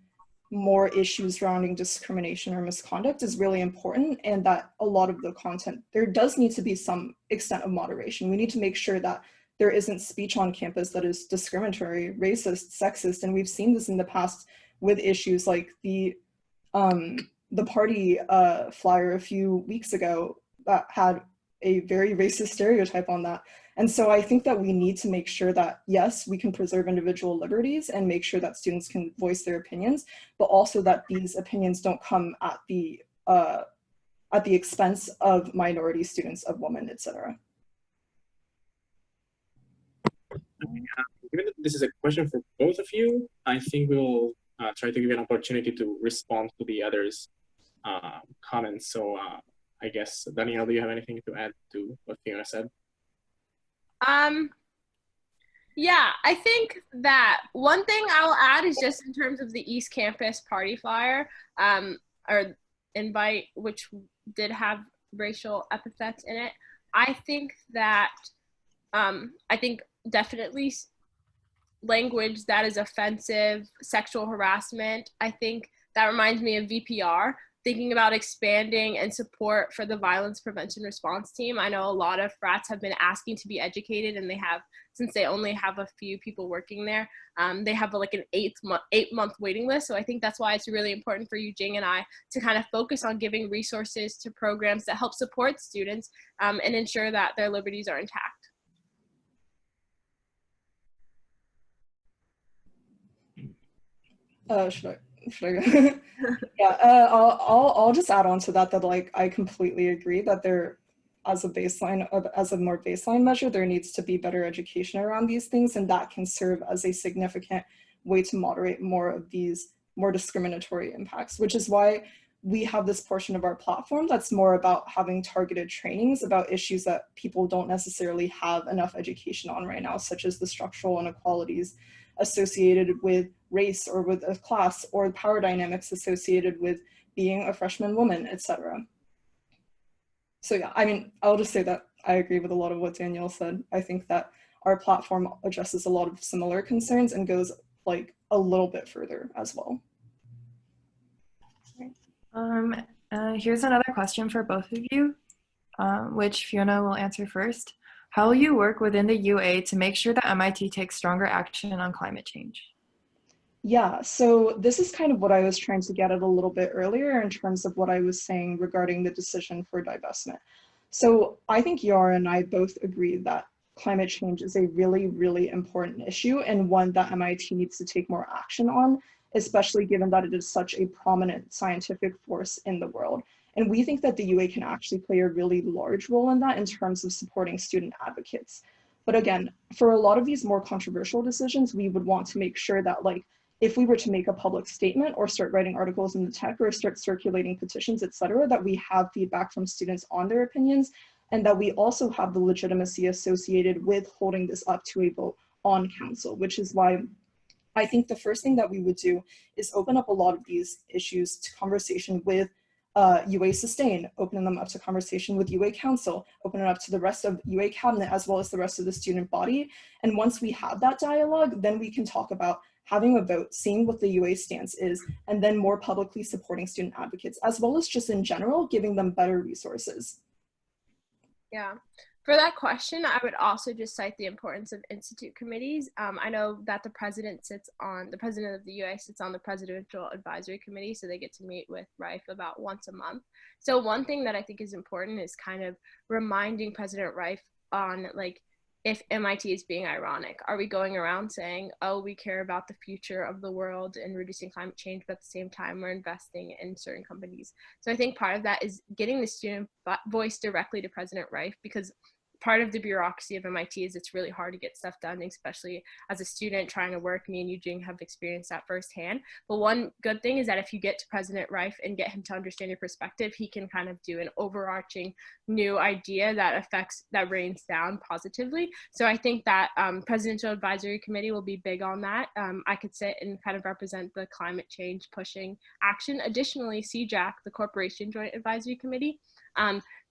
more issues surrounding discrimination or misconduct is really important, and that a lot of the content, there does need to be some extent of moderation. We need to make sure that there isn't speech on campus that is discriminatory, racist, sexist, and we've seen this in the past with issues like the party flyer a few weeks ago that had a very racist stereotype on that. And so I think that we need to make sure that, yes, we can preserve individual liberties and make sure that students can voice their opinions, but also that these opinions don't come at the expense of minority students, of women, etc. Given that this is a question for both of you, I think we'll try to give you an opportunity to respond to the others' comments. So I guess, Danielle, do you have anything to add to what Fiona said? Yeah, I think that one thing I'll add is just in terms of the East Campus party flyer or invite, which did have racial epithets in it. I think that definitely language that is offensive, sexual harassment. I think that reminds me of VPR, thinking about expanding and support for the violence prevention response team. I know a lot of frats have been asking to be educated, and since they only have a few people working there, they have like an 8-month waiting list. So I think that's why it's really important for you, Jing and I, to kind of focus on giving resources to programs that help support students and ensure that their liberties are intact. Should I go? Yeah, I'll just add on to that like I completely agree that as a more baseline measure, there needs to be better education around these things, and that can serve as a significant way to moderate more of these more discriminatory impacts, which is why we have this portion of our platform that's more about having targeted trainings about issues that people don't necessarily have enough education on right now, such as the structural inequalities associated with race or with a class, or power dynamics associated with being a freshman woman, etc. So yeah, I mean, I'll just say that I agree with a lot of what Danielle said. I think that our platform addresses a lot of similar concerns and goes like a little bit further as well. Here's another question for both of you, which Fiona will answer first. How will you work within the UA to make sure that MIT takes stronger action on climate change? Yeah, so this is kind of what I was trying to get at a little bit earlier in terms of what I was saying regarding the decision for divestment. So I think Yara and I both agree that climate change is a really, really important issue, and one that MIT needs to take more action on, especially given that it is such a prominent scientific force in the world. And we think that the UA can actually play a really large role in that in terms of supporting student advocates. But again, for a lot of these more controversial decisions, we would want to make sure that, like, if we were to make a public statement or start writing articles in the tech or start circulating petitions, et cetera, that we have feedback from students on their opinions, and that we also have the legitimacy associated with holding this up to a vote on council, which is why I think the first thing that we would do is open up a lot of these issues to conversation with UA Sustain, opening them up to conversation with UA Council, opening it up to the rest of UA Cabinet as well as the rest of the student body. And once we have that dialogue, then we can talk about having a vote, seeing what the UA stance is, and then more publicly supporting student advocates, as well as just in general, giving them better resources. Yeah. For that question, I would also just cite the importance of institute committees. I know that the president of the UA sits on the Presidential Advisory Committee, so they get to meet with Rife about once a month. So one thing that I think is important is kind of reminding President Rife on, like, if MIT is being ironic. Are we going around saying, oh, we care about the future of the world and reducing climate change, but at the same time we're investing in certain companies? So I think part of that is getting the student voice directly to President Rife, because part of the bureaucracy of MIT is it's really hard to get stuff done, especially as a student trying to work. Me and Eugene have experienced that firsthand. But one good thing is that if you get to President Rife and get him to understand your perspective, he can kind of do an overarching new idea that rains down positively. So I think that Presidential Advisory Committee will be big on that. I could sit and kind of represent the climate change pushing action. Additionally, CJAC, the Corporation Joint Advisory Committee,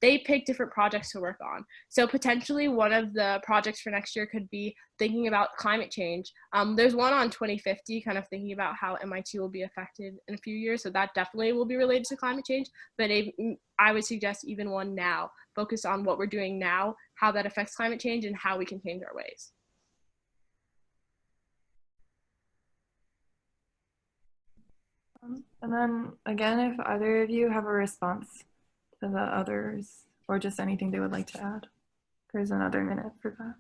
they pick different projects to work on. So potentially one of the projects for next year could be thinking about climate change. There's one on 2050, kind of thinking about how MIT will be affected in a few years. So that definitely will be related to climate change. But I would suggest even one now, focus on what we're doing now, how that affects climate change, and how we can change our ways. And then again, if either of you have a response to the others or just anything they would like to add, there's another minute for that.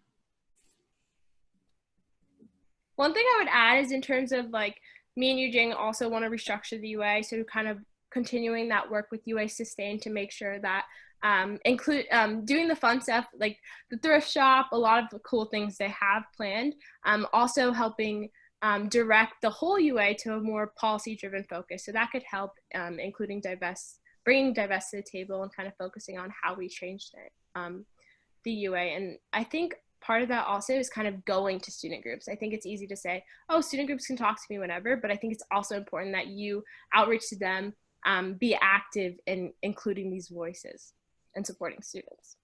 One thing I would add is in terms of, like, me and Eugene also want to restructure the UA, so kind of continuing that work with UA Sustain to make sure that doing the fun stuff like the thrift shop, a lot of the cool things they have planned, also helping direct the whole UA to a more policy-driven focus. So that could help, including bringing divest to the table and kind of focusing on how we changed the UA. And I think part of that also is kind of going to student groups. I think it's easy to say, oh, student groups can talk to me whenever, but I think it's also important that you outreach to them, be active in including these voices and supporting students.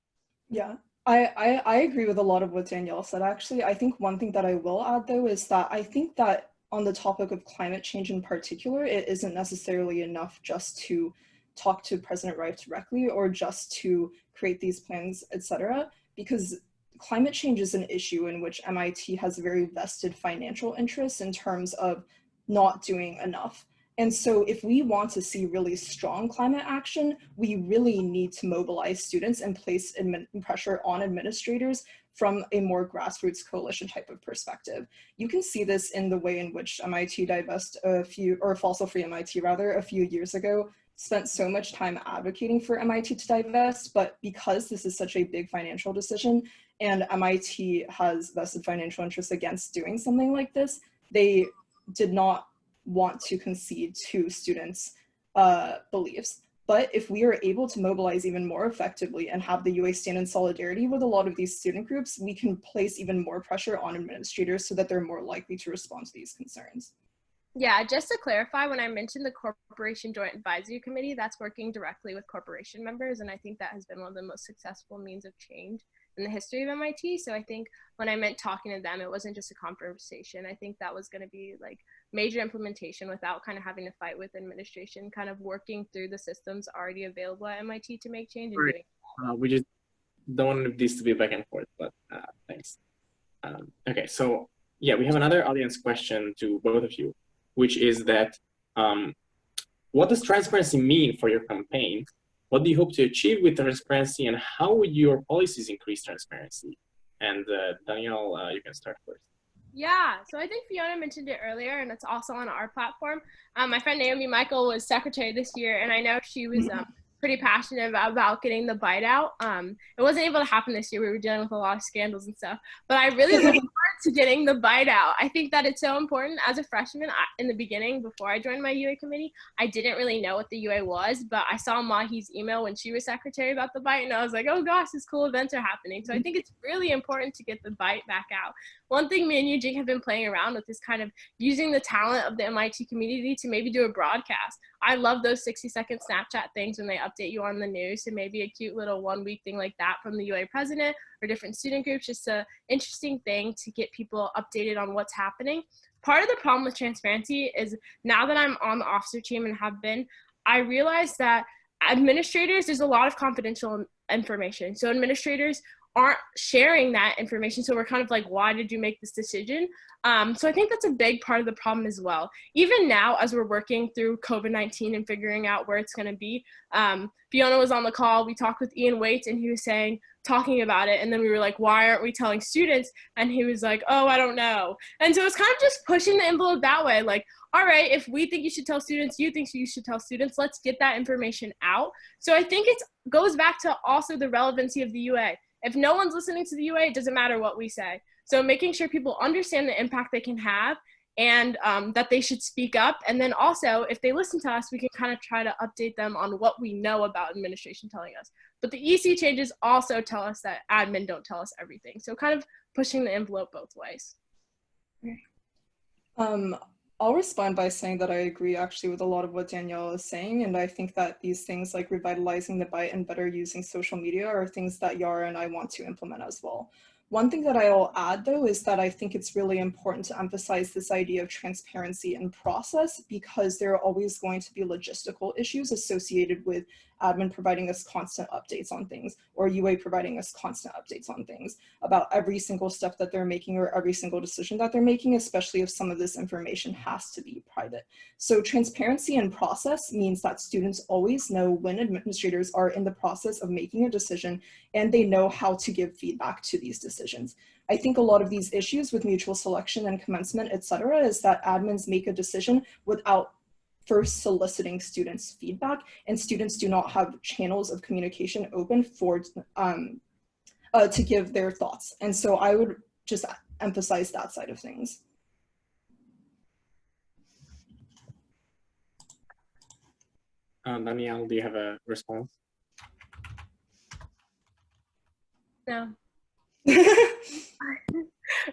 Yeah, I agree with a lot of what Danielle said, actually. I think one thing that I will add, though, is that I think that on the topic of climate change in particular, it isn't necessarily enough just to talk to President Rife directly or just to create these plans, etc., because climate change is an issue in which MIT has very vested financial interests in terms of not doing enough. And so if we want to see really strong climate action, we really need to mobilize students and place pressure on administrators from a more grassroots coalition type of perspective. You can see this in the way in which MIT Fossil Free MIT a few years ago spent so much time advocating for MIT to divest, but because this is such a big financial decision and MIT has vested financial interests against doing something like this, they did not want to concede to students' beliefs. But if we are able to mobilize even more effectively and have the UA stand in solidarity with a lot of these student groups, we can place even more pressure on administrators so that they're more likely to respond to these concerns. Yeah, just to clarify, when I mentioned the Corporation Joint Advisory Committee, that's working directly with corporation members, and I think that has been one of the most successful means of change in the history of MIT. So I think when I meant talking to them, it wasn't just a conversation. I think that was going to be like major implementation without kind of having to fight with administration, kind of working through the systems already available at MIT to make change. And doing we just don't want this to be back and forth, but thanks. Okay, so yeah, we have another audience question to both of you, which is that what does transparency mean for your campaign? What do you hope to achieve with transparency, and how would your policies increase transparency? And Danielle, you can start first. Yeah, so I think Fiona mentioned it earlier, and it's also on our platform. My friend Naomi Michael was secretary this year, and I know she was pretty passionate about getting the bite out. It wasn't able to happen this year. We were dealing with a lot of scandals and stuff, but I really look forward to getting the bite out. I think that it's so important. As a freshman, in the beginning, before I joined my UA committee, I didn't really know what the UA was, but I saw Mahi's email when she was secretary about the bite, and I was like, oh gosh, these cool events are happening. So I think it's really important to get the bite back out. one thing me and Eugene have been playing around with is kind of using the talent of the MIT community to maybe do a broadcast. I love those 60-second Snapchat things when they update you on the news. So maybe a cute little 1 week thing like that from the UA president or different student groups, just an interesting thing to get people updated on what's happening. Part of the problem with transparency is now that I'm on the officer team and have been, I realized that administrators, there's a lot of confidential information. So administrators aren't sharing that information. So we're kind of like, why did you make this decision? So I think that's a big part of the problem as well. Even now, as we're working through COVID-19 and figuring out where it's going to be, Fiona was on the call. We talked with Ian Waits and he was talking about it. And then we were like, why aren't we telling students? And he was like, oh, I don't know. And so it's kind of just pushing the envelope that way. Like, all right, if we think you should tell students, you think you should tell students, let's get that information out. So I think it goes back to also the relevancy of the UA. If no one's listening to the UA, it doesn't matter what we say. So making sure people understand the impact they can have and that they should speak up. And then also, if they listen to us, we can kind of try to update them on what we know about administration telling us. But the EC changes also tell us that admin don't tell us everything. So kind of pushing the envelope both ways. I'll respond by saying that I agree actually with a lot of what Danielle is saying. And I think that these things like revitalizing the bite and better using social media are things that Yara and I want to implement as well. One thing that I'll add though is that I think it's really important to emphasize this idea of transparency and process, because there are always going to be logistical issues associated with admin providing us constant updates on things, or UA providing us constant updates on things about every single step that they're making or every single decision that they're making, especially if some of this information has to be private. So transparency and process means that students always know when administrators are in the process of making a decision and they know how to give feedback to these decisions. I think a lot of these issues with mutual selection and commencement, etc., is that admins make a decision without first soliciting students' feedback, and students do not have channels of communication open for to give their thoughts. And so I would just emphasize that side of things. Danielle, do you have a response? No.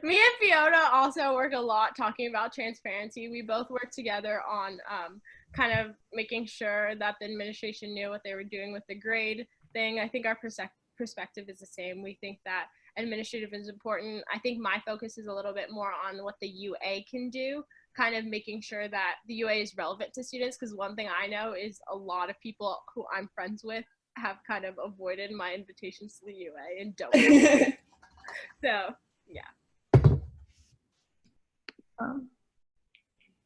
Me and Fiona also work a lot talking about transparency. We both work together on kind of making sure that the administration knew what they were doing with the grade thing. I think our perspective is the same. We think that administrative is important. I think my focus is a little bit more on what the UA can do, kind of making sure that the UA is relevant to students, because one thing I know is a lot of people who I'm friends with have kind of avoided my invitations to the UA and don't. So, yeah. All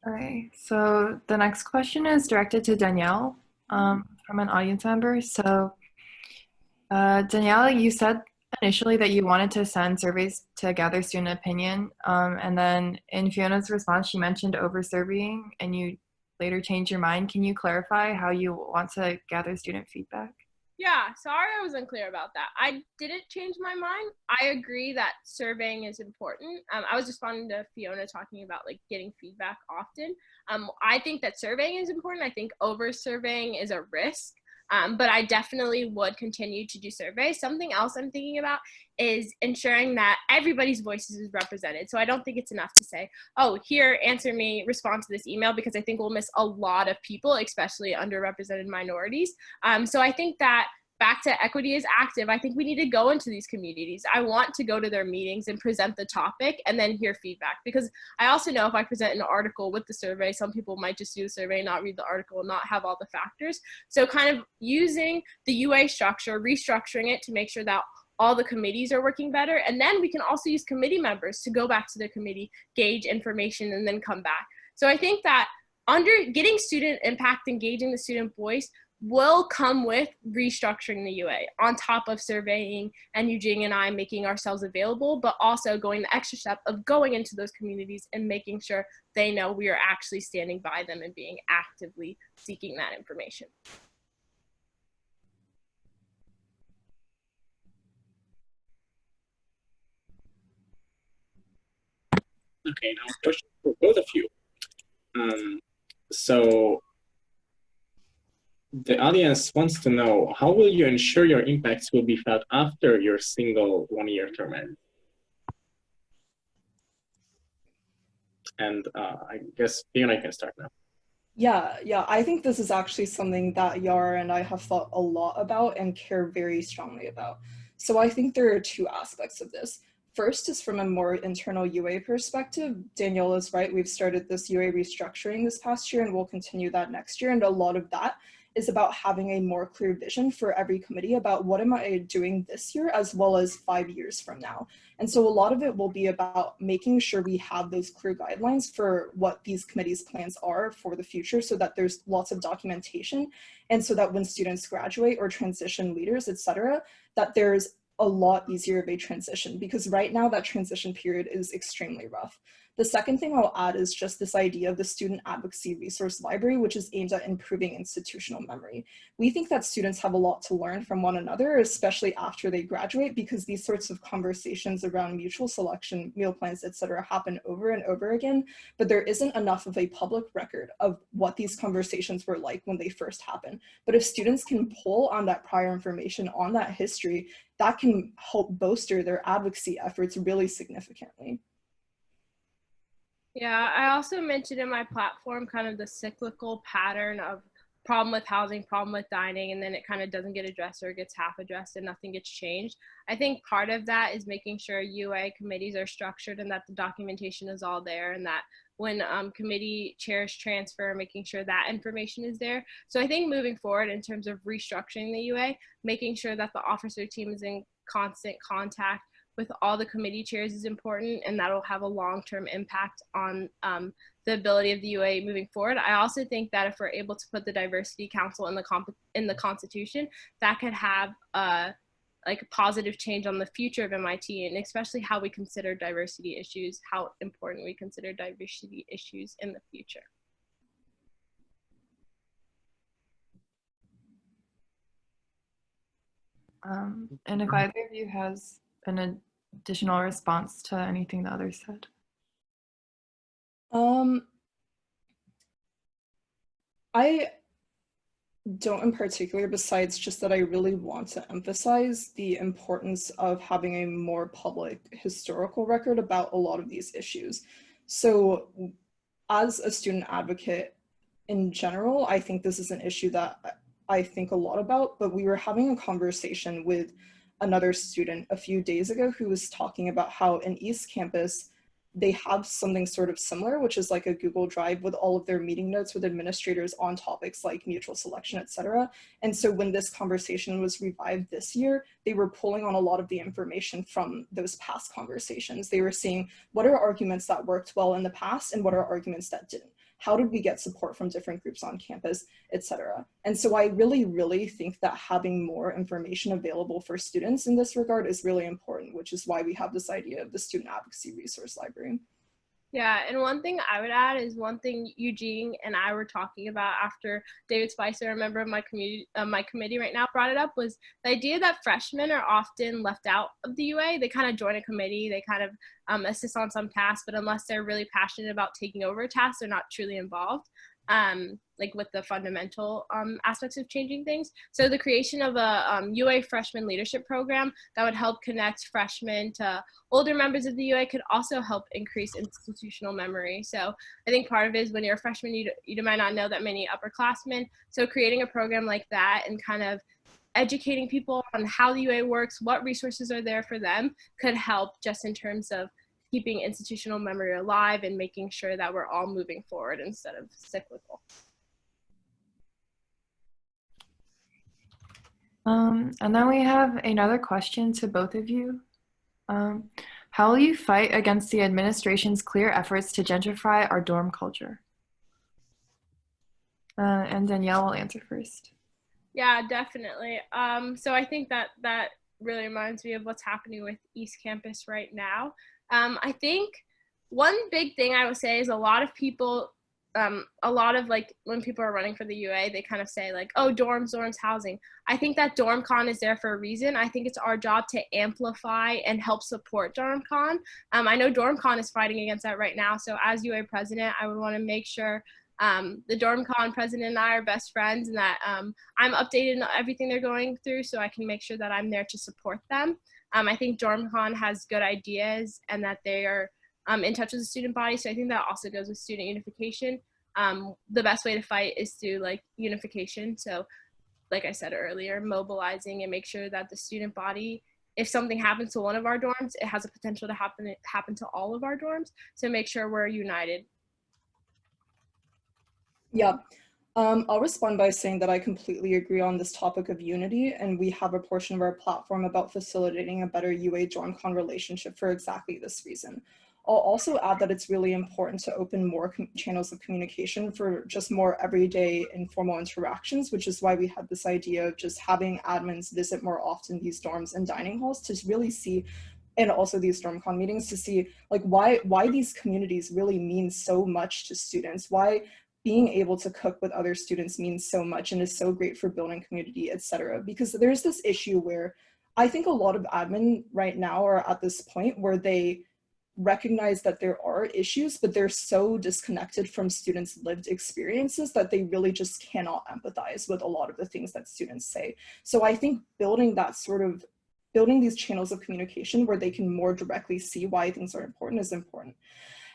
right, so the next question is directed to Danielle from an audience member. So Danielle, you said initially that you wanted to send surveys to gather student opinion, and then in Fiona's response, she mentioned over-surveying and you later changed your mind. Can you clarify how you want to gather student feedback? Yeah, sorry I was unclear about that. I didn't change my mind. I agree that surveying is important. I was responding to Fiona talking about like getting feedback often. I think that surveying is important. I think over surveying is a risk, but I definitely would continue to do surveys. Something else I'm thinking about is ensuring that everybody's voices is represented. So I don't think it's enough to say, oh, here, answer me, respond to this email, because I think we'll miss a lot of people, especially underrepresented minorities. So I think that back to equity is active. I think we need to go into these communities. I want to go to their meetings and present the topic and then hear feedback, because I also know if I present an article with the survey, some people might just do the survey, not read the article, not have all the factors. So kind of using the UA structure, restructuring it to make sure that all the committees are working better. And then we can also use committee members to go back to their committee, gauge information, and then come back. So I think that under getting student impact, engaging the student voice will come with restructuring the UA on top of surveying and Eugene and I making ourselves available, but also going the extra step of going into those communities and making sure they know we are actually standing by them and being actively seeking that information. Okay, now a question for both of you. So the audience wants to know, how will you ensure your impacts will be felt after your single one-year term ends? And I guess Fiona, you can start now. Yeah, I think this is actually something that Yara and I have thought a lot about and care very strongly about. So I think there are two aspects of this. First is from a more internal UA perspective. Danielle is right, we've started this UA restructuring this past year and we'll continue that next year. And a lot of that is about having a more clear vision for every committee about what am I doing this year as well as 5 years from now. And so a lot of it will be about making sure we have those clear guidelines for what these committees' plans are for the future so that there's lots of documentation and so that when students graduate or transition leaders, et cetera, that there's a lot easier of a transition because right now that transition period is extremely rough. The second thing I'll add is just this idea of the Student Advocacy Resource Library, which is aimed at improving institutional memory. We think that students have a lot to learn from one another, especially after they graduate, because these sorts of conversations around mutual selection, meal plans, et cetera, happen over and over again, but there isn't enough of a public record of what these conversations were like when they first happened. But if students can pull on that prior information, on that history, that can help bolster their advocacy efforts really significantly. Yeah, I also mentioned in my platform kind of the cyclical pattern of problem with housing, problem with dining, and then it kind of doesn't get addressed or gets half addressed and nothing gets changed. I think part of that is making sure UA committees are structured and that the documentation is all there and that when committee chairs transfer, making sure that information is there. So I think moving forward in terms of restructuring the UA, making sure that the officer team is in constant contact with all the committee chairs is important, and that'll have a long-term impact on the ability of the UA moving forward. I also think that if we're able to put the Diversity Council in the Constitution, that could have like a positive change on the future of MIT, and especially how we consider diversity issues, how important we consider diversity issues in the future. And if either of you has an additional response to anything the others said. I don't in particular, besides just that I really want to emphasize the importance of having a more public historical record about a lot of these issues. So as a student advocate in general, I think this is an issue that I think a lot about, but we were having a conversation with another student a few days ago who was talking about how in East Campus, they have something sort of similar, which is like a Google Drive with all of their meeting notes with administrators on topics like mutual selection, et cetera. And so when this conversation was revived this year, they were pulling on a lot of the information from those past conversations. They were seeing what are arguments that worked well in the past and what are arguments that didn't. How did we get support from different groups on campus, et cetera. And so I really think that having more information available for students in this regard is really important, which is why we have this idea of the Student Advocacy Resource Library. Yeah, and one thing I would add is one thing Eugene and I were talking about after David Spicer, a member of my committee right now, brought it up, was the idea that freshmen are often left out of the UA. They kind of join a committee, they kind of assist on some tasks, but unless they're really passionate about taking over a task, they're not truly involved. Like with the fundamental aspects of changing things. So the creation of a UA freshman leadership program that would help connect freshmen to older members of the UA could also help increase institutional memory. So I think part of it is when you're a freshman, you might not know that many upperclassmen. So creating a program like that and kind of educating people on how the UA works, what resources are there for them could help just in terms of keeping institutional memory alive and making sure that we're all moving forward instead of cyclical. And then we have another question to both of you. How will you fight against the administration's clear efforts to gentrify our dorm culture? And Danielle will answer first. Yeah, definitely. So I think that really reminds me of what's happening with East Campus right now. I think one big thing I would say is a lot of people, like when people are running for the UA, they kind of say like, oh, dorms, housing. I think that DormCon is there for a reason. I think it's our job to amplify and help support DormCon. I know DormCon is fighting against that right now. So as UA president, I would want to make sure the DormCon president and I are best friends and that I'm updated on everything they're going through so I can make sure that I'm there to support them. I think DormCon has good ideas and that they are in touch with the student body. So I think that also goes with student unification. The best way to fight is through like unification. So like I said earlier, mobilizing and make sure that the student body, if something happens to one of our dorms, it has a potential to happen to all of our dorms. So make sure we're united. Yeah, I'll respond by saying that I completely agree on this topic of unity, and we have a portion of our platform about facilitating a better UA DormCon relationship for exactly this reason. I'll also add that it's really important to open more channels of communication for just more everyday informal interactions, which is why we had this idea of just having admins visit more often these dorms and dining halls to really see, and also these DormCon meetings to see like why these communities really mean so much to students, why being able to cook with other students means so much and is so great for building community, etc. Because there's this issue where I think a lot of admin right now are at this point where they recognize that there are issues, but they're so disconnected from students' lived experiences that they really just cannot empathize with a lot of the things that students say. So I think building these channels of communication where they can more directly see why things are important is important.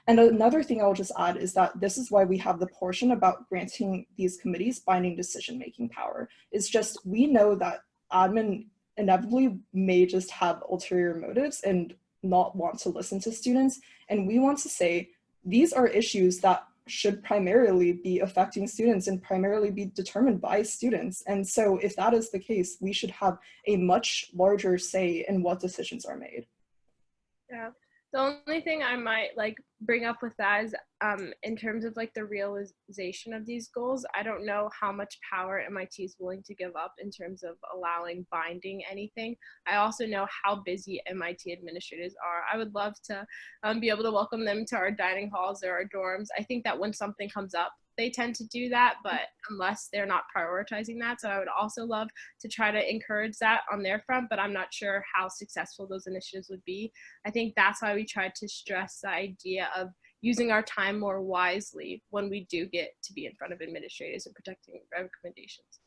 And another thing I'll just add is that this is why we have the portion about granting these committees binding decision-making power. It's just, we know that admin inevitably may just have ulterior motives and not want to listen to students. And we want to say, these are issues that should primarily be affecting students and primarily be determined by students. And so if that is the case, we should have a much larger say in what decisions are made. Yeah. The only thing I might like bring up with that is in terms of like the realization of these goals, I don't know how much power MIT is willing to give up in terms of allowing binding anything. I also know how busy MIT administrators are. I would love to be able to welcome them to our dining halls or our dorms. I think that when something comes up, they tend to do that, but unless they're not prioritizing that. So I would also love to try to encourage that on their front, but I'm not sure how successful those initiatives would be. I think that's why we tried to stress the idea of using our time more wisely when we do get to be in front of administrators and protecting recommendations.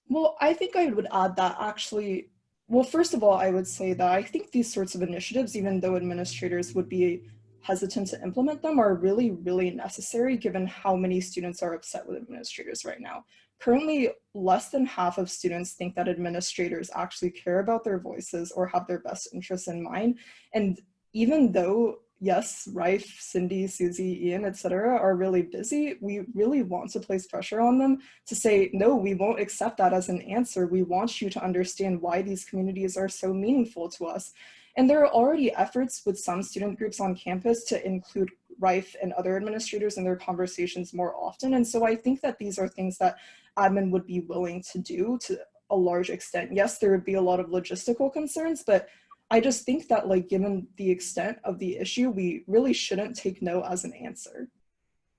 Well, I think I would add that actually, well, first of all, I would say that I think these sorts of initiatives, even though administrators would be hesitant to implement them, are really, really necessary given how many students are upset with administrators right now. Currently, less than half of students think that administrators actually care about their voices or have their best interests in mind. And even though, yes, Rife, Cindy, Susie, Ian, etc. are really busy, we really want to place pressure on them to say, no, we won't accept that as an answer. We want you to understand why these communities are so meaningful to us. And there are already efforts with some student groups on campus to include Rife and other administrators in their conversations more often. And so I think that these are things that admin would be willing to do to a large extent. Yes, there would be a lot of logistical concerns, but I just think that like given the extent of the issue, we really shouldn't take no as an answer.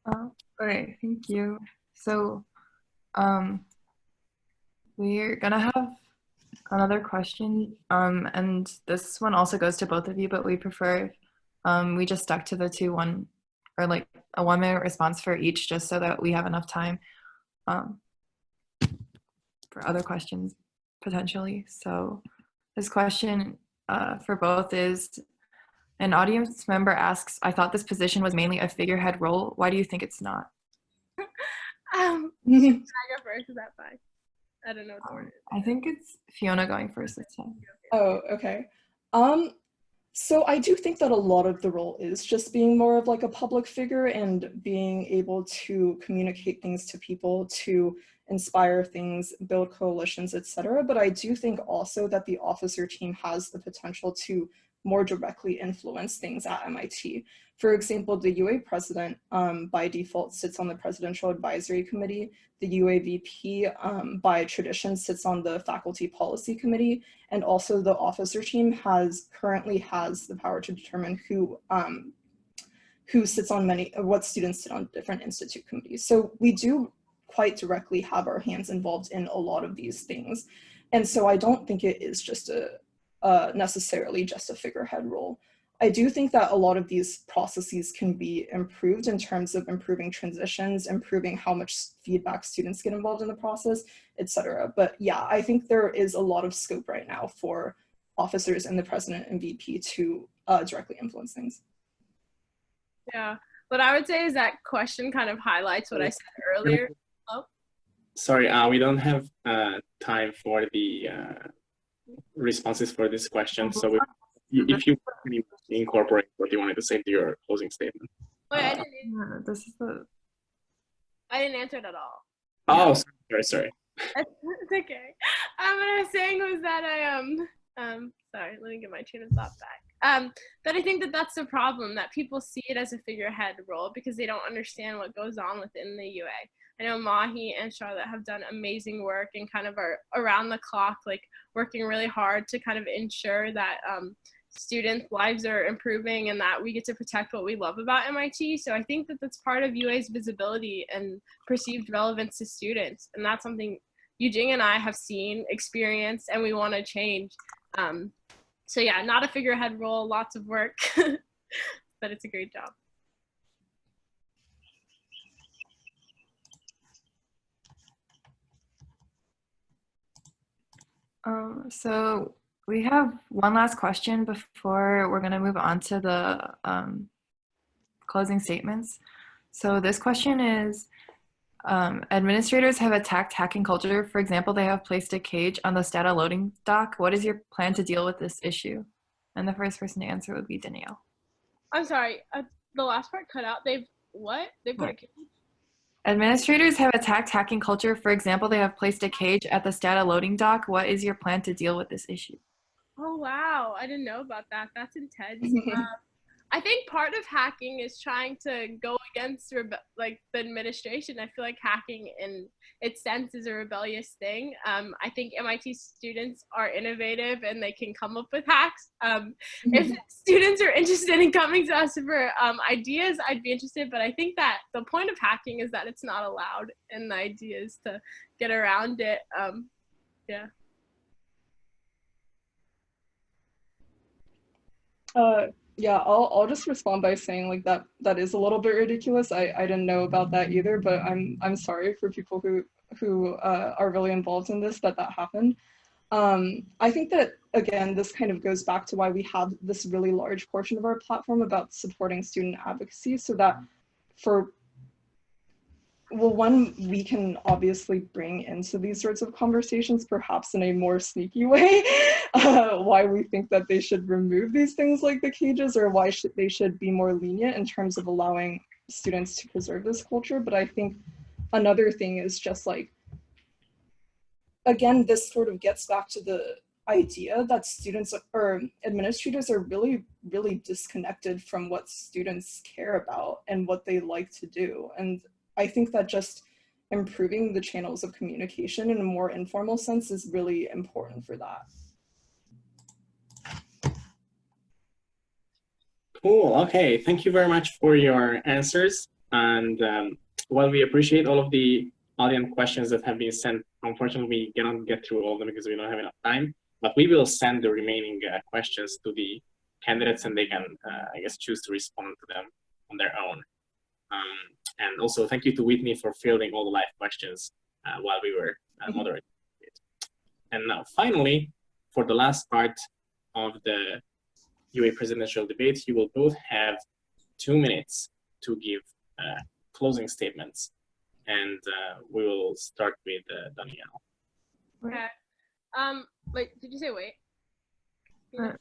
Okay, thank you. So we're gonna have another question, and this one also goes to both of you, but we prefer we just stuck to the or like a 1 minute response for each, just so that we have enough time for other questions potentially. So this question for both is, an audience member asks, I thought this position was mainly a figurehead role. Why do you think it's not? Can I go first? Is that fine? I don't know what the word is. I think it's Fiona going first this time. Oh, okay. So I do think that a lot of the role is just being more of like a public figure and being able to communicate things to people, to inspire things, build coalitions, etc. But I do think also that the officer team has the potential to more directly influence things at MIT. For example, the UA president by default sits on the Presidential Advisory Committee. The UA VP by tradition sits on the Faculty Policy Committee. And also the officer team currently has the power to determine who sits on what students sit on different institute committees. So we do quite directly have our hands involved in a lot of these things. And so I don't think it is just necessarily just a figurehead role. I do think that a lot of these processes can be improved in terms of improving transitions, improving how much feedback students get involved in the process, etc. But yeah, I think there is a lot of scope right now for officers and the president and VP to directly influence things. Yeah. What I would say is that question kind of highlights what I said earlier. Oh. Sorry, we don't have time for the responses for this question. So if you can incorporate what you wanted to say to your closing statement. Wait, I didn't answer it at all. Oh, sorry. It's okay. What I was saying was that sorry, let me get my train of thought back. That I think that that's the problem, that people see it as a figurehead role because they don't understand what goes on within the UA. I know Mahi and Charlotte have done amazing work and kind of are around the clock, like working really hard to kind of ensure that students' lives are improving and that we get to protect what we love about MIT. So I think that that's part of UA's visibility and perceived relevance to students. And that's something Yujing and I have seen, experienced, and we want to change. So yeah, not a figurehead role, lots of work, but it's a great job. So we have one last question before we're going to move on to the closing statements. So this question is, administrators have attacked hacking culture. For example, they have placed a cage on the Stata loading dock. What is your plan to deal with this issue? And the first person to answer would be Danielle. I'm sorry, the last part cut out. They've what? They put a cage? Administrators have attacked hacking culture. For example, they have placed a cage at the Stata loading dock. What is your plan to deal with this issue? Oh, wow. I didn't know about that. That's intense. I think part of hacking is trying to go against like the administration. I feel like hacking in its sense is a rebellious thing. I think MIT students are innovative and they can come up with hacks. If students are interested in coming to us for ideas, I'd be interested. But I think that the point of hacking is that it's not allowed, and the idea is to get around it. Yeah. Yeah, I'll just respond by saying like that is a little bit ridiculous. I didn't know about that either, but I'm sorry for people who are really involved in this that happened. I think that again, this kind of goes back to why we have this really large portion of our platform about supporting student advocacy, so that one, we can obviously bring into these sorts of conversations, perhaps in a more sneaky way, why we think that they should remove these things like the cages, or why they should be more lenient in terms of allowing students to preserve this culture. But I think another thing is just like, again, this sort of gets back to the idea that students or administrators are really, really disconnected from what students care about and what they like to do. And I think that just improving the channels of communication in a more informal sense is really important for that. Cool. Okay. Thank you very much for your answers. And while we appreciate all of the audience questions that have been sent, unfortunately, we cannot get through all of them because we don't have enough time. But we will send the remaining questions to the candidates, and they can, I guess, choose to respond to them on their own. And also, thank you to Whitney for fielding all the live questions while we were moderating it. And now, finally, for the last part of the UA presidential debate, you will both have 2 minutes to give closing statements. And we will start with Danielle. Okay. Wait, did you say wait? Yeah.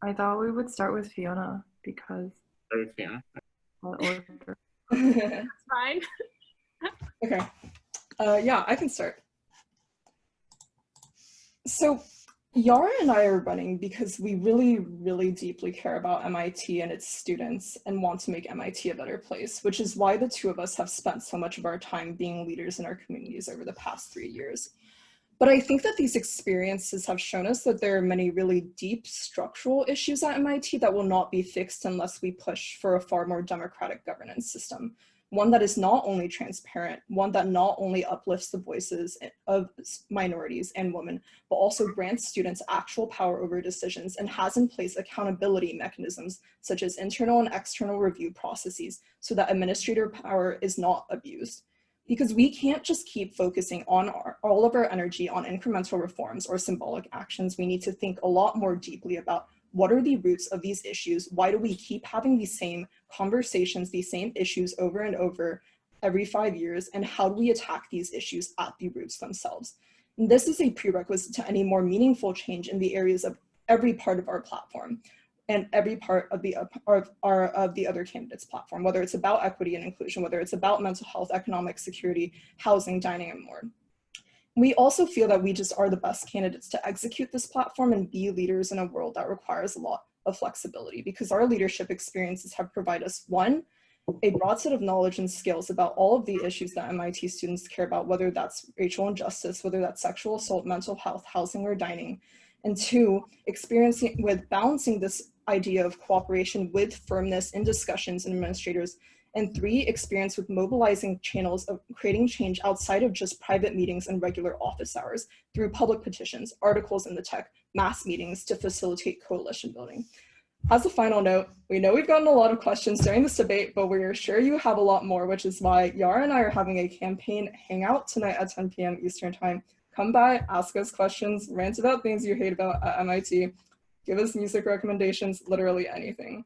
I thought we would start with Fiona because. Start with Fiona. That's fine. Okay. Yeah, I can start. So Yara and I are running because we really, really deeply care about MIT and its students and want to make MIT a better place, which is why the two of us have spent so much of our time being leaders in our communities over the past 3 years. But I think that these experiences have shown us that there are many really deep structural issues at MIT that will not be fixed unless we push for a far more democratic governance system. One that is not only transparent, one that not only uplifts the voices of minorities and women, but also grants students actual power over decisions and has in place accountability mechanisms such as internal and external review processes so that administrator power is not abused. Because we can't just keep focusing on all of our energy on incremental reforms or symbolic actions. We need to think a lot more deeply about what are the roots of these issues? Why do we keep having these same conversations, these same issues over and over every 5 years? And how do we attack these issues at the roots themselves? And this is a prerequisite to any more meaningful change in the areas of every part of our platform and every part of the other candidates' platform, whether it's about equity and inclusion, whether it's about mental health, economic security, housing, dining, and more. We also feel that we just are the best candidates to execute this platform and be leaders in a world that requires a lot of flexibility, because our leadership experiences have provided us, one, a broad set of knowledge and skills about all of the issues that MIT students care about, whether that's racial injustice, whether that's sexual assault, mental health, housing, or dining. And two, experiencing with balancing this idea of cooperation with firmness in discussions and administrators. And three, experience with mobilizing channels of creating change outside of just private meetings and regular office hours through public petitions, articles in the tech, mass meetings to facilitate coalition building. As a final note, we know we've gotten a lot of questions during this debate, but we're sure you have a lot more, which is why Yara and I are having a campaign hangout tonight at 10 p.m. Eastern time. Come by, ask us questions, rant about things you hate about at MIT, give us music recommendations, literally anything.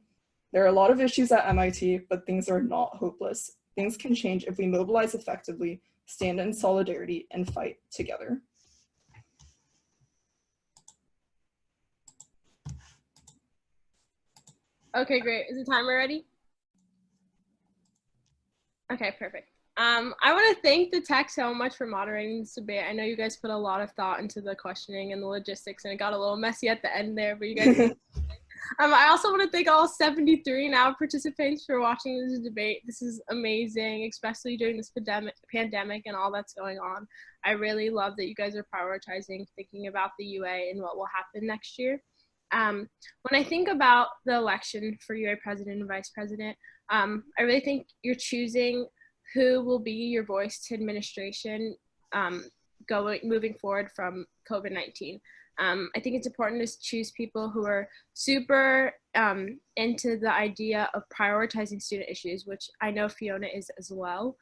There are a lot of issues at MIT, but things are not hopeless. Things can change if we mobilize effectively, stand in solidarity, and fight together. Okay, great. Is the timer ready? Okay, perfect. I want to thank the tech so much for moderating this debate. I know you guys put a lot of thought into the questioning and the logistics, and it got a little messy at the end there, but you guys I also want to thank all 73 now participants for watching this debate. This is amazing, especially during this pandemic and all that's going on. I really love that you guys are prioritizing thinking about the UA and what will happen next year. When I think about the election for UA president and vice president, I really think you're choosing who will be your voice to administration moving forward from COVID-19. I think it's important to choose people who are super into the idea of prioritizing student issues, which I know Fiona is as well.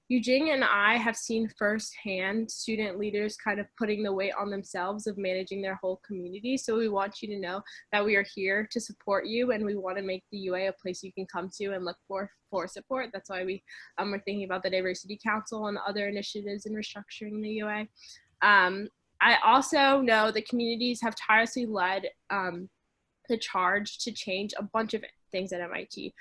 Eugene and I have seen firsthand student leaders kind of putting the weight on themselves of managing their whole community. So we want you to know that we are here to support you, and we want to make the UA a place you can come to and look for support. That's why we are thinking about the Diversity Council and other initiatives in restructuring the UA. I also know that communities have tirelessly led the charge to change a bunch of things at MIT.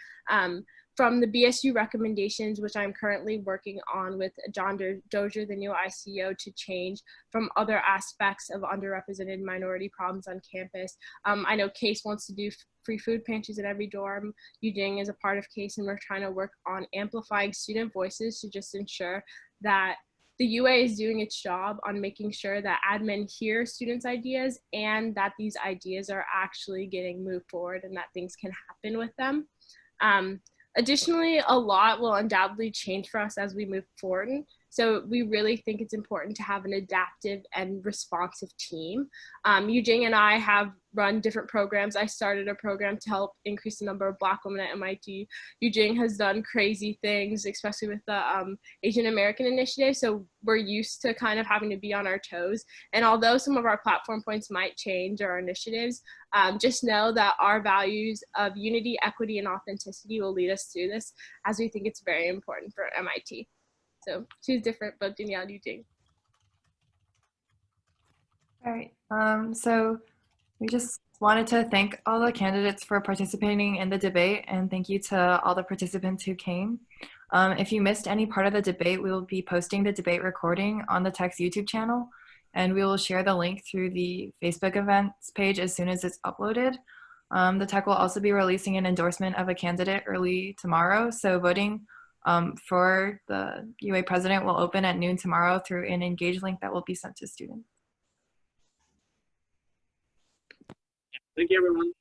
From the BSU recommendations, which I'm currently working on with John Dozier, the new ICO, to change from other aspects of underrepresented minority problems on campus. I know CASE wants to do free food pantries at every dorm. Eugene is a part of CASE, and we're trying to work on amplifying student voices to just ensure that the UA is doing its job on making sure that admin hear students' ideas and that these ideas are actually getting moved forward and that things can happen with them. Additionally, a lot will undoubtedly change for us as we move forward. So we really think it's important to have an adaptive and responsive team. Eugene and I have run different programs. I started a program to help increase the number of Black women at MIT. Eugene has done crazy things, especially with the Asian American initiative. So we're used to kind of having to be on our toes. And although some of our platform points might change or our initiatives, just know that our values of unity, equity, and authenticity will lead us through this, as we think it's very important for MIT. So she's different, but Danielle, do you think? All right, so we just wanted to thank all the candidates for participating in the debate, and thank you to all the participants who came. If you missed any part of the debate, we will be posting the debate recording on the Tech's YouTube channel, and we will share the link through the Facebook events page as soon as it's uploaded. The Tech will also be releasing an endorsement of a candidate early tomorrow, so voting for the UA president will open at noon tomorrow through an Engage link that will be sent to students. Thank you, everyone.